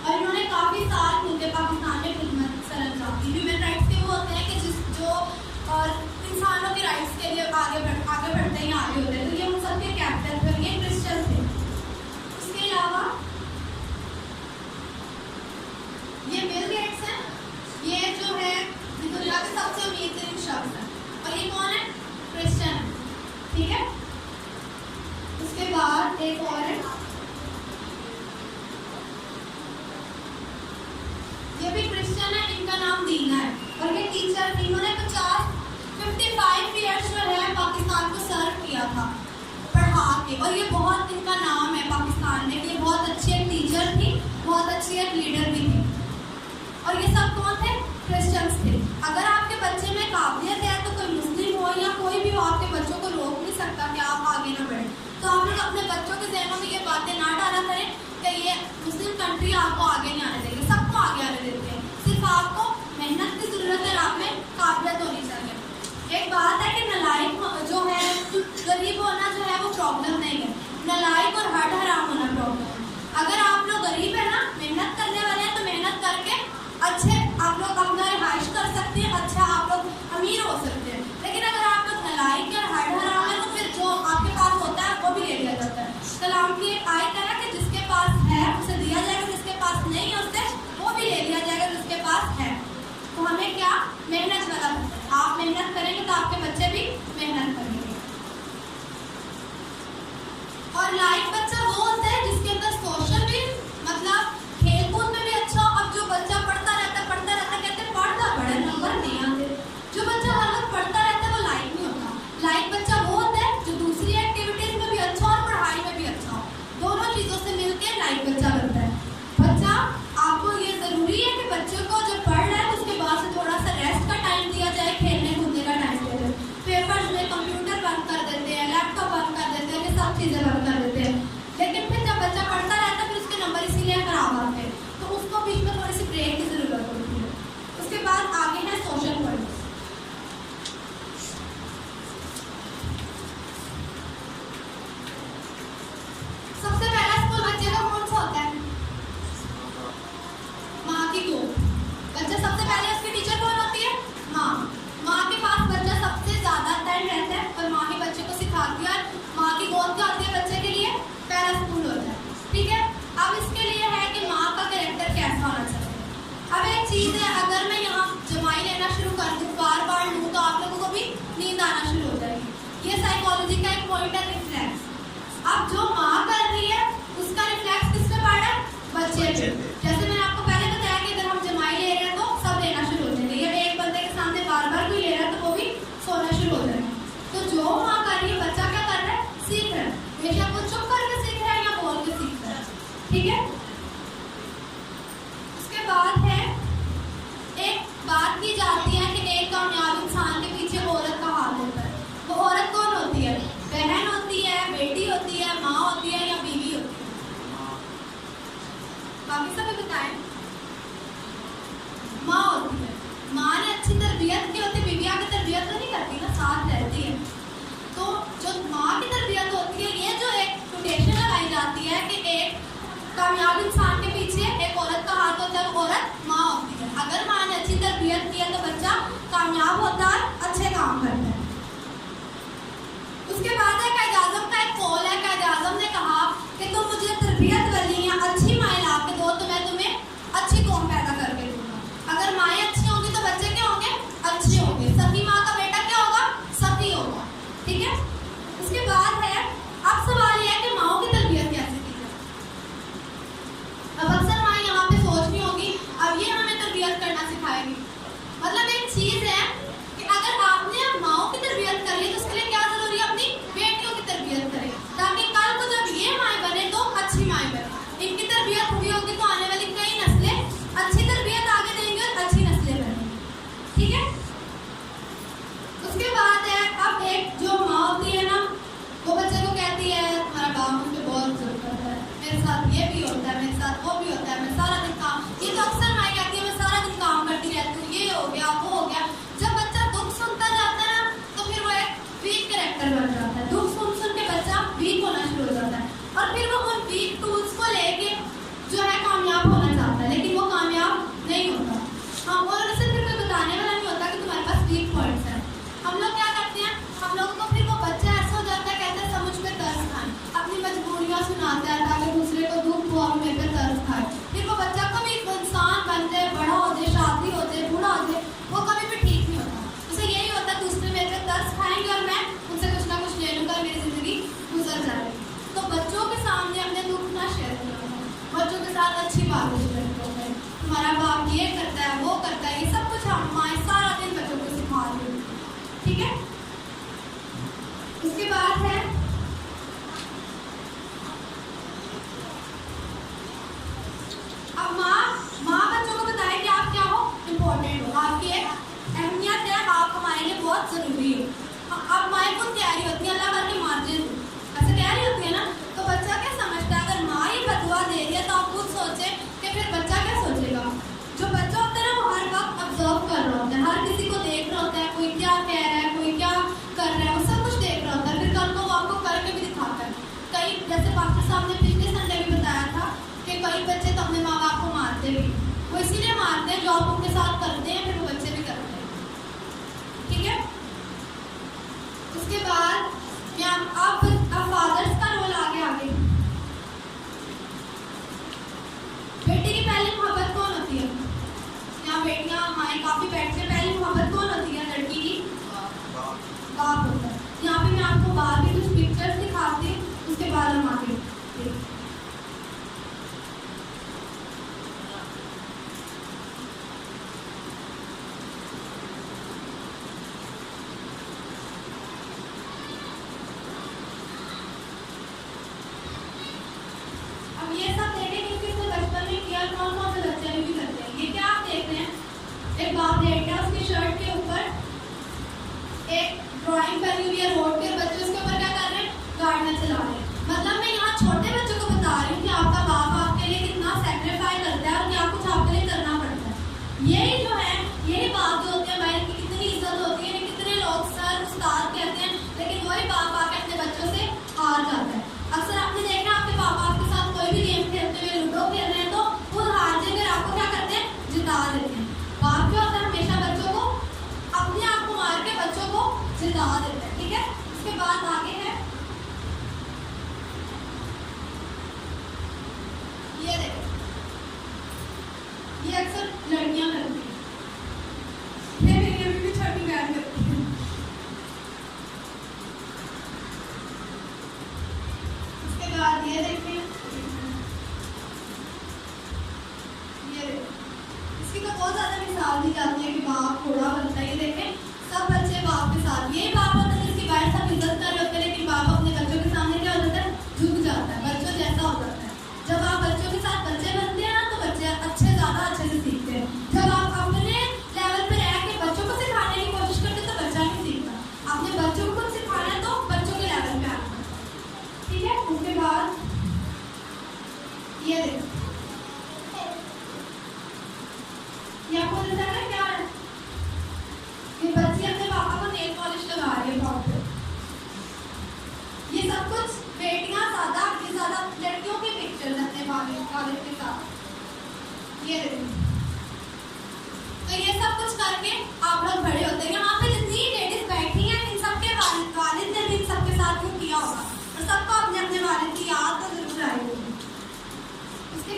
और इन्होंने काफ़ी साल मिलकर पाकिस्तान में खिदमत सरअंजाम दी। ह्यूमन राइट्स के वो होते हैं कि जो इंसानों के राइट्स के लिए आगे बढ़ते हैं, आगे होते हैं। तो ये उन सबके कैप्टन थे, ये क्रिश्चियन थे। इसके अलावा ये बिल गेट्स हैं, ये जो है दुनिया के सबसे अमीर तरीन शख्स है और ये कौन है? क्रिश्चियन है, ठीक है। उसके बाद एक और है, ये भी क्रिश्चियन है, इनका नाम दीना है और ये टीचर, इन्होंने 55 ईयर्स जो है पाकिस्तान को सर्व किया था पढ़ा के, और ये बहुत इनका नाम है पाकिस्तान में। ये बहुत अच्छी एक टीचर थी, बहुत अच्छी एक लीडर भी थी। और ये सब कौन थे? क्रिश्चियंस थे। अगर आपके बच्चे में काबिलियत है तो कोई मुस्लिम हो या कोई भी हो, आपके बच्चों को रोक नहीं सकता कि आप आगे ना बढ़ें। तो आप लोग अपने बच्चों के ज़हनों में ये बातें ना डाला करें कि ये मुस्लिम कंट्री आपको आगे नहीं आने देगी। सबको आगे आने देते हैं, सिर्फ आपको मेहनत की ज़रूरत है, आप में काबिलियत होनी चाहिए। एक बात है कि नलायक जो है, गरीब होना जो है वो प्रॉब्लम नहीं है, नलायक और हट हराम होना प्रॉब्लम है। अगर आप लोग गरीब है ना, मेहनत करने वाले हैं, तो मेहनत करके अच्छे आप लोग अपना रिहाइश कर सकते हैं, अच्छा आप लोग अमीर हो सकते हैं। लेकिन अगर आप लोग नलायक या हट हराम है तो फिर जो आपके पास होता है वो भी ले लिया जाता है। कलाम की एक आयत है ना कि जिसके पास है उसे दिया जाएगा, जिसके पास नहीं है उससे वो भी ले लिया जाएगा जिसके पास है। तो हमें क्या मेहनत वाला, आप मेहनत करेंगे तो आपके बच्चे भी मेहनत करेंगे। और लाइक बच्चा वो होता है जिसके अंदर सोशल भी, मतलब खेल कूद में भी अच्छा। अब जो बच्चा पढ़ता रहता कहते पढ़ता बड़े नंबर नहीं आते। जो बच्चा हर वक्त पढ़ता रहता है वो लाइक नहीं होता। लाइक बच्चा वो होता है जो दूसरी एक्टिविटीज में भी अच्छा और पढ़ाई में भी अच्छा हो, दोनों चीज़ों से मिलकर लाइक बच्चा बनता है। बच्चा, आपको ये ज़रूरी है कि बच्चे को जब पढ़ रहा है उसके बाद से थोड़ा सा रेस्ट का टाइम दिया जाए, खेलने कूदने का टाइम दिया जाए। पेपर्स में कंप्यूटर बंद कर देते हैं, लैपटॉप बंद कर देते हैं, ये सब चीज़ें बंद कर देते हैं। लेकिन फिर जब बच्चा पढ़ता रहता है फिर उसके नंबर इसीलिए खराब आते हैं, तो उसको बीच में थोड़ी सी ब्रेक की ज़रूरत होती है। उसके बाद आगे है सोशल पॉइंट्स। सबसे पहला स्कूल बच्चे का कौन सा होता है? माँ की गोद। बच्चा सबसे पहले उसकी टीचर कौन होती है? माँ। माँ के पास बच्चा सबसे ज़्यादा टाइम रहता है और माँ ही बच्चे को सिखाती है। माँ की गोद क्या होती है बच्चे के लिए? पहला स्कूल होता है, ठीक है। अब इसके लिए है कि माँ का कैरेक्टर कैसा होना चाहिए। अब एक चीज़ है, अगर मैं यहाँ जमाई लेना शुरू कर दूँ, बार बार लूँ, तो आप लोगों को भी नींद आना शुरू हो जाएगी। ये साइकोलॉजी का एक पॉइंट है, रिफ्लेक्स। अब जो माँ कर रही है उसका रिफ्लेक्स किस पे पड़ रहा है? बच्चे पे। जैसे मैंने आपको पहले बताया कि अगर हम जमाई ले रहे हैं तो सब लेना शुरू हो जाएंगे, या एक बंदे के सामने बार बार कोई ले रहा है तो वो भी सोना शुरू हो जाएगा। तो जो माँ कर रही है बच्चा क्या कर रहा है? सीख रहा है। बेशक वो चुप करके सीख रहा है या बोल के सीख रहा है, ठीक है। उसके बाद है, एक बात की जाती है कि एक कामयाब इंसान के पीछे औरत का हाथ होता है। वो औरत कौन होती है? बहन होती है, बेटी होती है, माँ होती है या बीवी होती है? बाकी सभी बताएं। माँ होती है। माँ ने अच्छी तरबियत की होती है, बीवी आके तरबियत तो नहीं करती ना, साथ रहती है। तो जो माँ की तरबियत होती है, ये जो एक कोटेशन लगाई गया है कि एक कामयाब इंसान के पीछे एक औरत का हाथ होता है, वो औरत माँ होती है। अगर माँ ने अच्छी तरबियत की है तो बच्चा कामयाब होता है, अच्छे काम करता है। उसके बाद है कायद आज़म का एक कौल है। कायद आज़म ने कहा कि तुम मुझे तरबियत वाली या अच्छी माएँ ला के दो तो मैं तुम्हें अच्छी कौम पैदा करके दूंगा। अगर माएँ अच्छी होंगी तो बच्चे क्या होंगे? अच्छे होंगे। सखी माँ का बेटा क्या होगा? सखी होगा। ठीक है। उसके बाद है, अब सवाल यह है कि माओ की तरबियत कैसे की जाए। अब अक्सर माँ यहाँ पे सोच रही होगी अब ये हमें तरबियत करना सिखाएगी। मतलब एक चीज है कि अगर आपने माओ की तरबियत कर ली तो उसके लिए क्या जरूरी है? अपनी बेटियों की तरबियत करें, ताकि कल को जब ये माएँ बने तो अच्छी माएँ बने। इनकी तरबियत हुई होगी तो आने वाली कई नस्लें अच्छी तरबियत आगे देंगे और अच्छी नस्लें बनेंगी। ठीक है। उसके बाद है, अब एक जो माँ होती है ना, वो बच्चे को कहती है तुम्हारा काम मुझ पर बहुत जरूरत करता है, मेरे साथ ये भी होता है, मेरे साथ वो भी होता है, मैं सारा दिन काम, ये तो अक्सर माँ कहती है मैं सारा दिन काम करती रहती हूँ, ये हो गया वो हो गया। जब बच्चा दुख सुनता जाता है ना तो फिर वो एक वीक कैरेक्टर बन जाता है। दुख सुन सुन के बच्चा वीक होना शुरू हो जाता है और फिर वो उन वीक टूल्स को लेके जो है कामयाब होना चाहता है, लेकिन वो कामयाब नहीं होता। हाँ, और उसे फिर कोई बताने वाला नहीं होता कि तुम्हारे पास वीक पॉइंट्स है। हम लोग क्या करते हैं, हम लोगों को फिर वो बच्चा ऐसा हो जाता है, कहता है सब मुझ पे तरस खाए, अपनी मजबूरियाँ सुनाता है ताकि दूसरे को दुख हुआ और मेरे पे तरस खाए। फिर वो बच्चा कभी इंसान बन जाए, बड़ा हो जाए, शादी हो जाए, बूढ़ा हो जाए, वो कभी भी ठीक नहीं होता। उसे यही होता है दूसरे मेरे पे तरस खाएंगे और मैं उनसे कुछ ना कुछ ले लूँगा, मेरी जिंदगी गुजर जाएगी। तो बच्चों के सामने अपने दुख ना शेयर करो, बच्चों के साथ अच्छी बातें शेयर करो। तुम्हारा बाप ये करता है, वो करता है, ये सब कुछ हम माएँ सारा दिन बच्चों को सिखा रही हैं। ठीक है। उसके बाद है, अब माँ बच्चों को बताए कि आप क्या हो, इम्पोर्टेंट हो, आपकी एक अहमियत है, आप हमारे लिए बहुत जरूरी हो। अब माएँ खुद तैयारी होती है, अल्लाह करके मारते हैं, ऐसे तैयारी होती है ना, तो बच्चा क्या समझता है? अगर माँ ही बदुआ दे रही है तो आप खुद सोचे कि फिर बच्चा क्या सोचेगा। जो बच्चा होता है ना वो हर वक्त ऑब्जर्व कर रहा होता है, हर किसी को देख रहा होता है, कोई क्या कह रहा है, कोई क्या कर रहा है, वो सब कुछ देख रहा होता है। फिर कल को वो आपको करके भी दिखाता है। कई, जैसे डॉक्टर साहब ने पिछले संडे भी बताया था कि कई बच्चे तो अपने माँ बाप को मारते भी, वो इसीलिए मारते हैं जो आप उनके साथ करते हैं, फिर वो बच्चे भी करते हैं। ठीक है। उसके बाद अब फादर्स का रोल आगे बेटी की पहली मोहब्बत कौन होती है? यहाँ बेटियाँ माएँ काफ़ी बैठते हैं, पहली मोहब्बत कौन होती है लड़की की? बाप होता है। यहाँ पे मैं आपको बाहर भी कुछ पिक्चर्स दिखाती हूँ, उसके बाद हम आगे कौन कौन से बच्चे भी करते हैं। ये क्या आप देख रहे हैं, एक बाप देख रहा है, उसकी शर्ट के ऊपर एक ड्राइंग बनी हुई है रोड पे, बच्चे उसके ऊपर क्या कर रहे हैं? गाड़ियाँ चला रहे हैं। मतलब मैं यहाँ छोटे बच्चों को बता रही हूँ कि आपका बाप आपके लिए कितना सेक्रीफाइस करता है और क्या कुछ आपके लिए करना पड़ता है। यही जो है, यही बाप जो होते हैं भाई की कितनी इज्जत होती है, कितने लोग सर उस्ताद कहते हैं, लेकिन वही बाप आके अपने बच्चों से हार जाता है। अक्सर आपने देखा आपके पापा आपके साथ कोई भी गेम खेलते हुए, लूडो खेल रहे हैं तो खुद हार जाकर आपको क्या करते हैं? जिता देते हैं। बाप क्या होता है? हमेशा बच्चों को अपने आप को मार के बच्चों को जिता देते हैं। ठीक है। उसके बाद आगे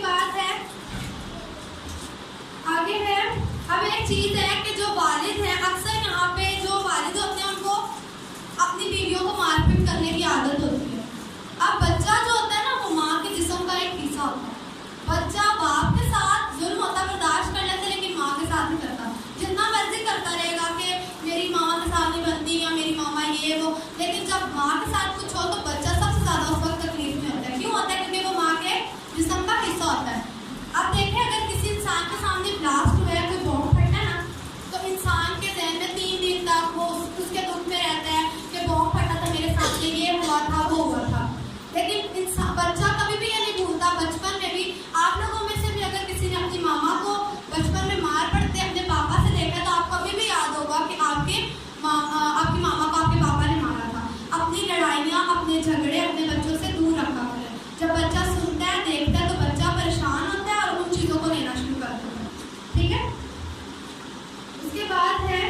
बाद है आगे है, अब एक चीज है कि जो वालिद हैं अक्सर यहाँ पे जो वालिद होते हैं उनको अपनी बीवियों को मारपीट करने की आदत होती है। अब बच्चा जो होता है ना वो माँ के जिस्म का एक हिस्सा होता है। बच्चा बाप के साथ जुल्म होता बर्दाश्त कर लेता लेकिन माँ के साथ नहीं करता। जितना मर्जी करता रहेगा कि मेरी मामा के साथ नहीं बनती या मेरी मामा ये वो, लेकिन जब माँ के साथ कुछ हो तो बच्चा सबसे ज्यादा उस वक्त तकलीफ में होता है। क्यों होता है? क्योंकि वो माँ के जिस्म का हिस्सा होता है। अब देखें अगर किसी इंसान के सामने ब्लास्ट हुआ है, कोई बॉम्ब फटा है ना, तो इंसान के ज़हन में 3 दिन तक वो उसके दुख में रहता है कि बॉम्ब फटा था मेरे सामने, ये हुआ था वो हुआ था। लेकिन इंसान बच्चा कभी भी ये नहीं भूलता। बचपन में भी आप लोगों में से भी अगर किसी ने अपनी मामा को बचपन में मार पड़ते अपने पापा से देखा तो आपको अभी भी याद होगा कि आपकी मामा को आपके पापा ने मारा था। अपनी लड़ाइयाँ अपने झगड़े अपने बच्चों से दूर रखा करें। जब बच्चा सुनता है देखता है तो बच्चा परेशान होता है और उन चीज़ों को लेना शुरू कर देता है। ठीक है, उसके बाद है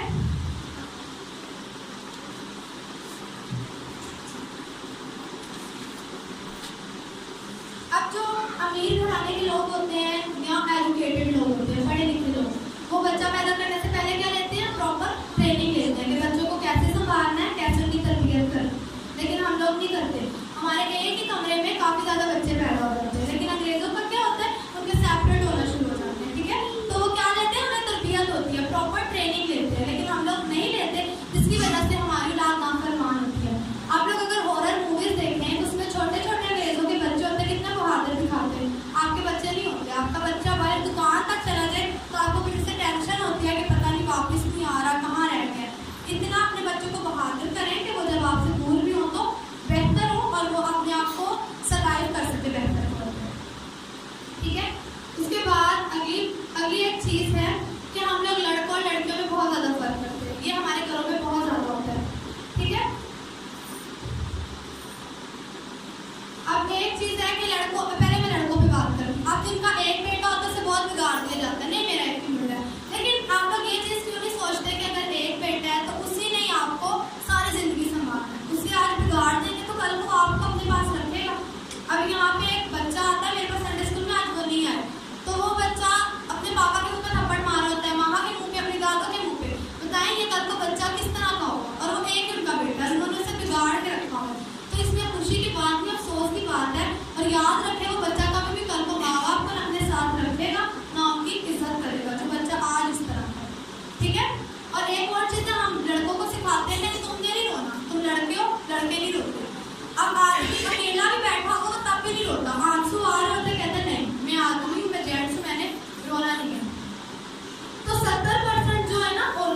अब जो अमीर घराने के लोग होते हैं या एजुकेटेड लोग होते हैं, पढ़े लिखे लोग, वो बच्चा पैदा करने से पहले क्या लेते हैं? प्रॉपर ट्रेनिंग लेते हैं कि बच्चों को कैसे संभालना है, कैसे उनकी तरबियत करना है। लेकिन हम लोग नहीं करते। हमारे एक ही कमरे में काफ़ी ज़्यादा बच्चे पैदा हो जाते हैं, लेकिन अंग्रेज़ों का क्या होता है? उनके सेपरेट होना शुरू हो जाते हैं। ठीक है, तो वो क्या लेते हैं? उन्हें तरबियत होती है, प्रॉपर ट्रेनिंग लेते हैं, लेकिन हम लोग नहीं लेते, जिसकी वजह से हमारी औलाद नाफरमान होती है। आप लोग अगर हॉरर मूवीज देखें तो उसमें छोटे छोटे अंग्रेज़ों के बच्चे होते हैं, कितने बहादुर दिखाते हैं। आपके बच्चे नहीं होते। आपका बच्चा बाहर दुकान तक चला जाए तो आपको फिर से टेंशन होती है कि पता नहीं वापस नहीं आ रहा, कहाँ रह गया। इतना अपने बच्चों को बहादुर करें कि वो जब आपसे दूर भी हो तो बेहतर हो और वो अपने आप को सर्वाइव कर सकते बेहतर तौर पर। ठीक है, उसके बाद अगली एक चीज़ है कि हम लोग लड़कों और लड़कियों में बहुत ज़्यादा फर्क करते हैं। ये हमारे घरों में बहुत ज़्यादा होता है। ठीक है, अब एक चीज़ है कि लड़कों पहले मैं लड़कों पे बात करूँ। अब जिनका एक बेटा होता है उसे बहुत बिगाड़ दिया जाता है, नहीं मेरा एक ही बेटा है। लेकिन आप लोग ये चीज़ क्यों नहीं सोचते कि अगर एक बेटा है तो उसी ने आपको सारी जिंदगी संभालना है। उसे आज बिगाड़ देंगे तो कल को आपको अपने पास रखेगा। अब यहाँ पे एक बच्चा आता है मेरे पास संडे स्कूल में, आज वो नहीं आया, तो वो बच्चा अपने पापा के मुँह पे थप्पड़ मार होता है, मामा के मुँह पे, अपनी दादों के मुँह पे। बताएं ये कल को बच्चा किस तरह का होगा? और वो एक उनका बेटा है, उन्होंने उसे बिगाड़ के रखा है। तो इसमें खुशी की बात नहीं, अफसोस की बात है। और याद रखें वो बच्चा कभी भी कल को माँ बाप को अपने साथ रखेगा, ना उनकी इज्जत करेगा, जो बच्चा आज इस तरह का है। ठीक है, और एक और चीज़ हम लड़कों को सिखाते हैं, तुम नहीं रोना, तुम लड़के हो, लड़के नहीं रोते। अब आदमी अकेला भी बैठा हो तब भी नहीं रोता, आंसू आ रहे होते कहते नहीं मैं आदमी हूँ, मैं जेंट्स हूँ, मैंने रोना नहीं है। तो 70% जो है ना, और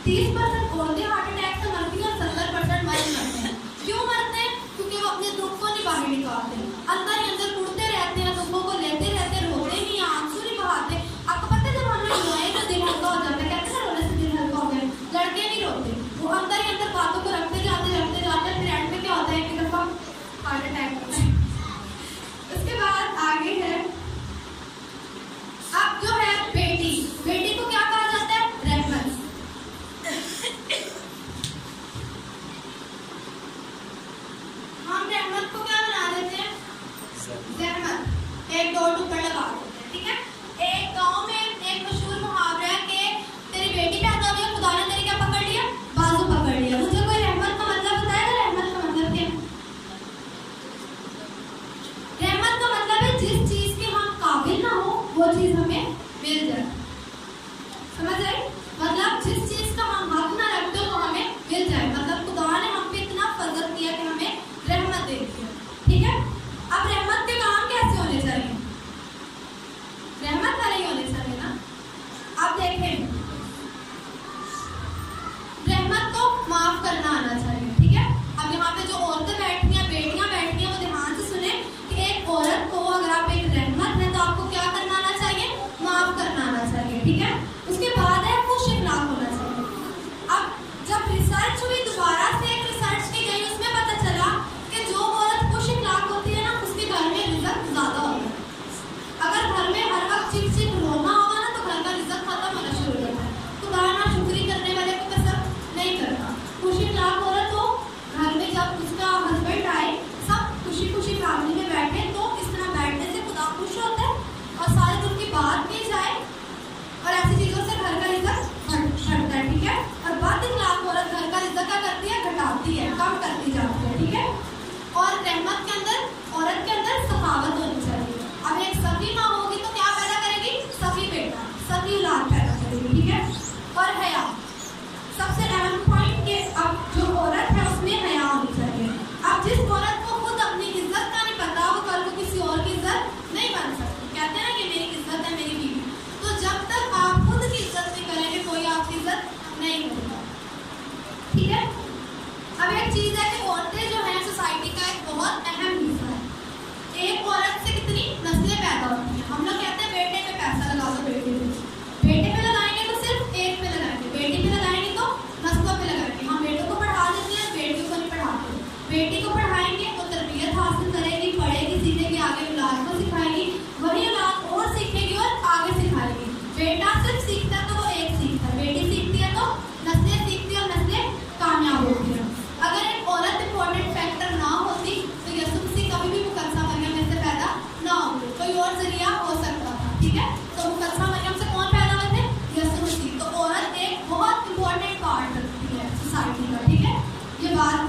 30% औरतें हार्ट अटैक से मरती हैं और 70% मर्द मरते हैं। क्यों मरते हैं? क्योंकि वो अपने दुख को नहीं बाहर निकालते, अंदर ही अंदर कुड़ते रहते हैं, दुखों को लेते रहते, रोते नहीं, आंसू नहीं बहाते। आपको पता है जब हम लोग रोए तो दिल हल्का हो जाता है, कहते हैं रोने से दिल हल्का हो गया। लड़के नहीं रोते, वो अंदर ही अंदर बातों को रखते जाते फिर एंड में क्या होता है, एक दफा हार्ट अटैक होता है। उसके बाद आगे है, अब जो है बेटी को क्या कहा जाता है? रहमत।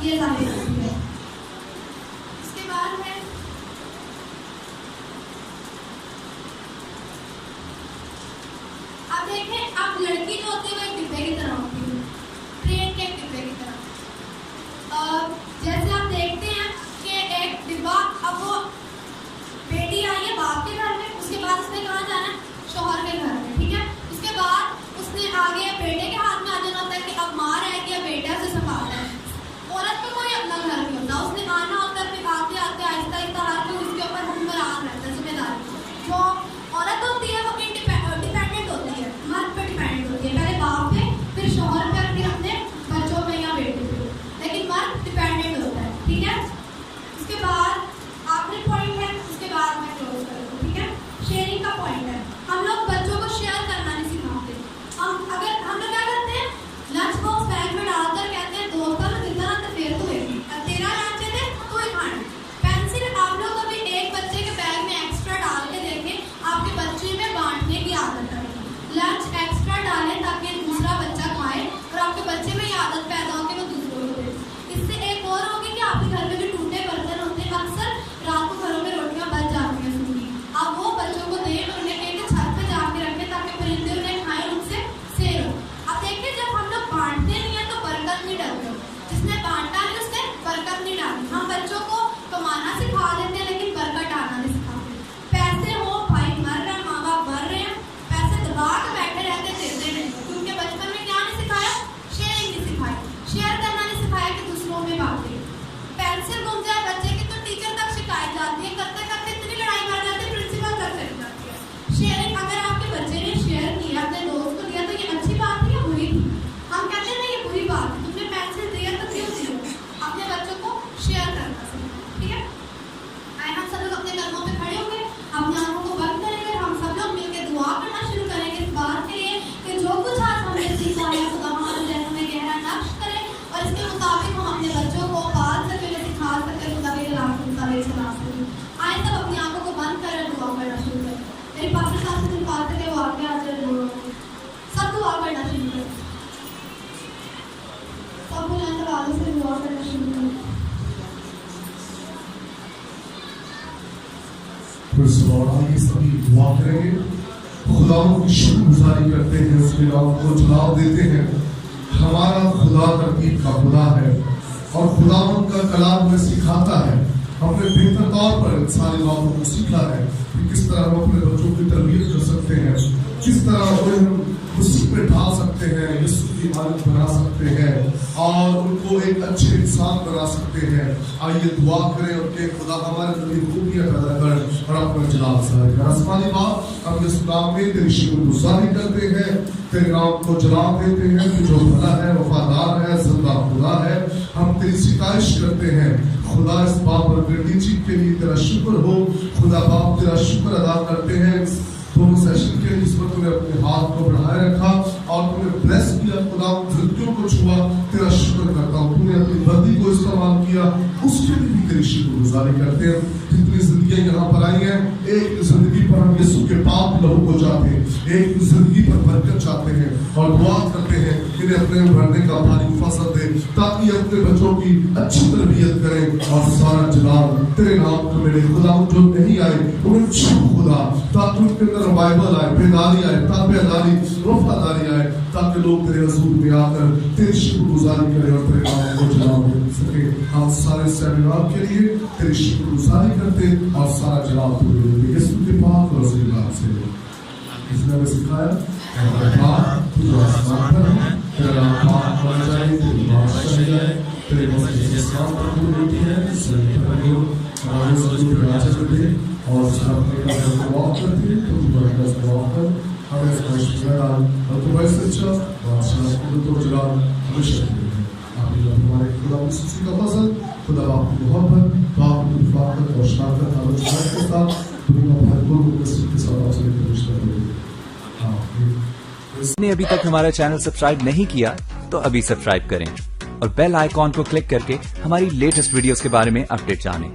ये जाहिर करती है। इसके बाद है अब देखें, अब लड़की जो होती है वो एक डिब्बे की तरह होती है, ट्रेन के एक डिब्बे की तरह। जैसे आप देखते हैं कि एक डिब्बा, अब वो बेटी आई है बाप के घर में, उसके बाद उसने कहाँ जाना है, शौहर के घर में, ठीक है। उसके बाद उसने आगे बेटे के हाथ में आ जाना होता है कि अब माँ रहेगी या बेटा से संभालना है। औरत को कोई अपना घर नहीं होता, उसने आना होता है, फिर आते आते आहिस्ता आहिस्ता हर कोई उसके ऊपर हुक्मरान रहता है, जिम्मेदारी। जो औरत होती है वो डिपेंडेंट होती है, मर्द पे डिपेंडेंट होती है, पहले बाप पे, फिर शौहर पे, फिर अपने बच्चों पे या बेटे पे, लेकिन मर्द डिपेंडेंट होता है, ठीक है। उसके बाद आखिरी पॉइंट है, उसके बाद मैं क्लोज कर दूँ, ठीक है। शेयरिंग का पॉइंट है, हम लोग बच्चों को शेयर करना नहीं सिखाते। हम लोग क्या करते हैं, लंच बॉक्स बैग में डालकर कहते हैं दोस्तों में जितना तो फेर तो होगी, तेरा लंच है तो ही खाना। पेंसिल आप लोग अभी एक बच्चे के बैग में एक्स्ट्रा डाल के देखें, आपके बच्चे में बांटने की आदत है। लंच एक्स्ट्रा डालें ताकि दूसरा बच्चा खाए और आपके बच्चे में ये आदत पैदा हो कि वो दूसरों को दे। इससे एक और होगी कि आपके घर में जो टूटे बर्तन होते हैं, अक्सर रात को घरों में रोटियां बच जाती हैं सूखी, आप वो बच्चों को दें और उन्हें कहीं छत पे जाके रखें ताकि परिंदे उन्हें खाएं, उनसे सेर हो। अब देखिए, जब हम लोग बांटते नहीं है तो बरकत नहीं डरते, जिसने बांटा है उसने बरकत नहीं डाली। हम बच्चों को कमाना सिखा देते हैं लेकिन बरकत डालना नहीं सिखाते। पैसे हो, भाई मर रहे हैं, माँ बाप मर रहे हैं, पैसे दबा के बैठे रहते देते नहीं, क्योंकि बचपन में क्या नहीं सिखाया, शेयरिंग नहीं सिखाई, शेयर करना नहीं सिखाया कि दूसरों में बांटे। पेंसिल गुम जाए बच्चे की तो टीचर तक शिकायत जाती है, करते करते इतनी लड़ाई कर जाती है, प्रिंसिपल तक चली जाती है। शेयरिंग, अगर आपके बच्चे ने शेयर किया, अपने दोस्त को दिया, तो ये अच्छी बात है या बुरी थी? हम कहते हैं नहीं ये बुरी बात है, तुमने पेंसिल दिया तो क्यों दिया? अपने बच्चों को शेयर करना सीखो, ठीक है। आए हम सब लोग अपने कदमों पे खड़े होंगे, अपनी आंखों को बंद करेंगे, हम सब लोग मिलकर दुआ करना शुरू करेंगे इस बात के लिए कि जो कुछ आज हमने सीखा है खुदा हमारे जहनों में गहरा नक्श करे और इसके मुताबिक हम अपने बच्चों को पाल सके, सिखा सके, खुदा के खिलाफ चला सके। आए सब अपनी आंखों को बंद करें, दुआ करना शुरू करें। मेरे पास साथ से बात करके वो आगे आ जाए, सब दुआ करना शुरू करें, सब बुलंद आवाज़ों से दुआ करना शुरू करें। आगे सभी दुआ करेंगे, खुदा की शुक्रगुजारी करते हैं, उसके नाम को जलाल देते हैं। हमारा खुदा तरतीब का खुदा है और खुदा उनका कलाम में सिखाता है। हमने बेहतर तौर पर इन सारी बातों को सीखा है कि किस तरह हम अपने बच्चों की तरबियत कर सकते हैं, किस तरह उन्हें हम उसी पे ढाल सकते हैं, यीशु की इबादत बना सकते हैं और उनको एक अच्छे इंसान बना सकते हैं। आइए दुआ करें और कि खुदा हमारे नबी खूबियां पैदा कर और अपना जलाल जाहिर कर। आसमानी बाप, हम इस नाम में तेरी शुक्रगुजारी करते हैं, तेरे नाम को जलाल देते हैं कि जो भला है, वफादार है, जिंदा खुदा है। हम तेरी सिताइश करते हैं खुदा, इस बाप और बेटी चीज के लिए तेरा शुक्र हो। खुदा बाप तेरा शुक्र अदा करते हैं दोनों सेशन के जिस पर तूने अपने हाथ को बढ़ाए रखा और तूने ब्लेस किया। खुदा मृत्यु को छुआ, तेरा शुक्र करता हूँ। तूने अपनी बंदी को इस्तेमाल किया, उसके लिए भी तेरी शुक्रगुजारी करते हैं। जितनी जिंदगियां यहाँ पर आई हैं, एक जिंदगी पर हम यीशु के पाप लहू को चाहते हैं, एक जिंदगी पर बरकत चाहते हैं और दुआ करते हैं इन्हें अपने भरने का भारी फसल दे ताकि अपने बच्चों की अच्छी तरबियत करें और सारा जलाल तेरे नाम को मिले। खुदा जो नहीं आए उन्हें छू खुदा, ताकि उनके अंदर रिवाइवल आए, बेदारी आए, ताबेदारी, वफादारी आए, ताकि लोग तेरे हजूर में आकर तेरी शुक्रगुजारी करें और तेरे नाम को जलाल दे सके। हम सारे सेमिनार के लिए तेरी शुक्रगुजारी करते और सारा जलाल तुझे देते। यीशु के पाक और जिंदा से इसने हमें सिखाया, जो आसमान पर है, तेरा नाम पाक होना चाहिए, तेरी बादशाही जाए, तेरे मस्जिद के साथ तू बेटी है, सही पर हो हमारे सजूर राजा करते और सामने का जवाब करते तो तुम्हारा जवाब कर हमें समझ डाल और तुम्हारे सच्चा बादशाह को तो जलाल हमेशा हमारे खुदा यीशु का फजल, खुदा बाप की मोहब्बत, बाप की रिफाकत और शफकत और रहमत के साथ दुनिया भर को मसीह के साथ आपसे रिश्ता करें। आपने अभी तक हमारा चैनल सब्सक्राइब नहीं किया तो अभी सब्सक्राइब करें और बेल आइकॉन को क्लिक करके हमारी लेटेस्ट वीडियोस के बारे में अपडेट जानें।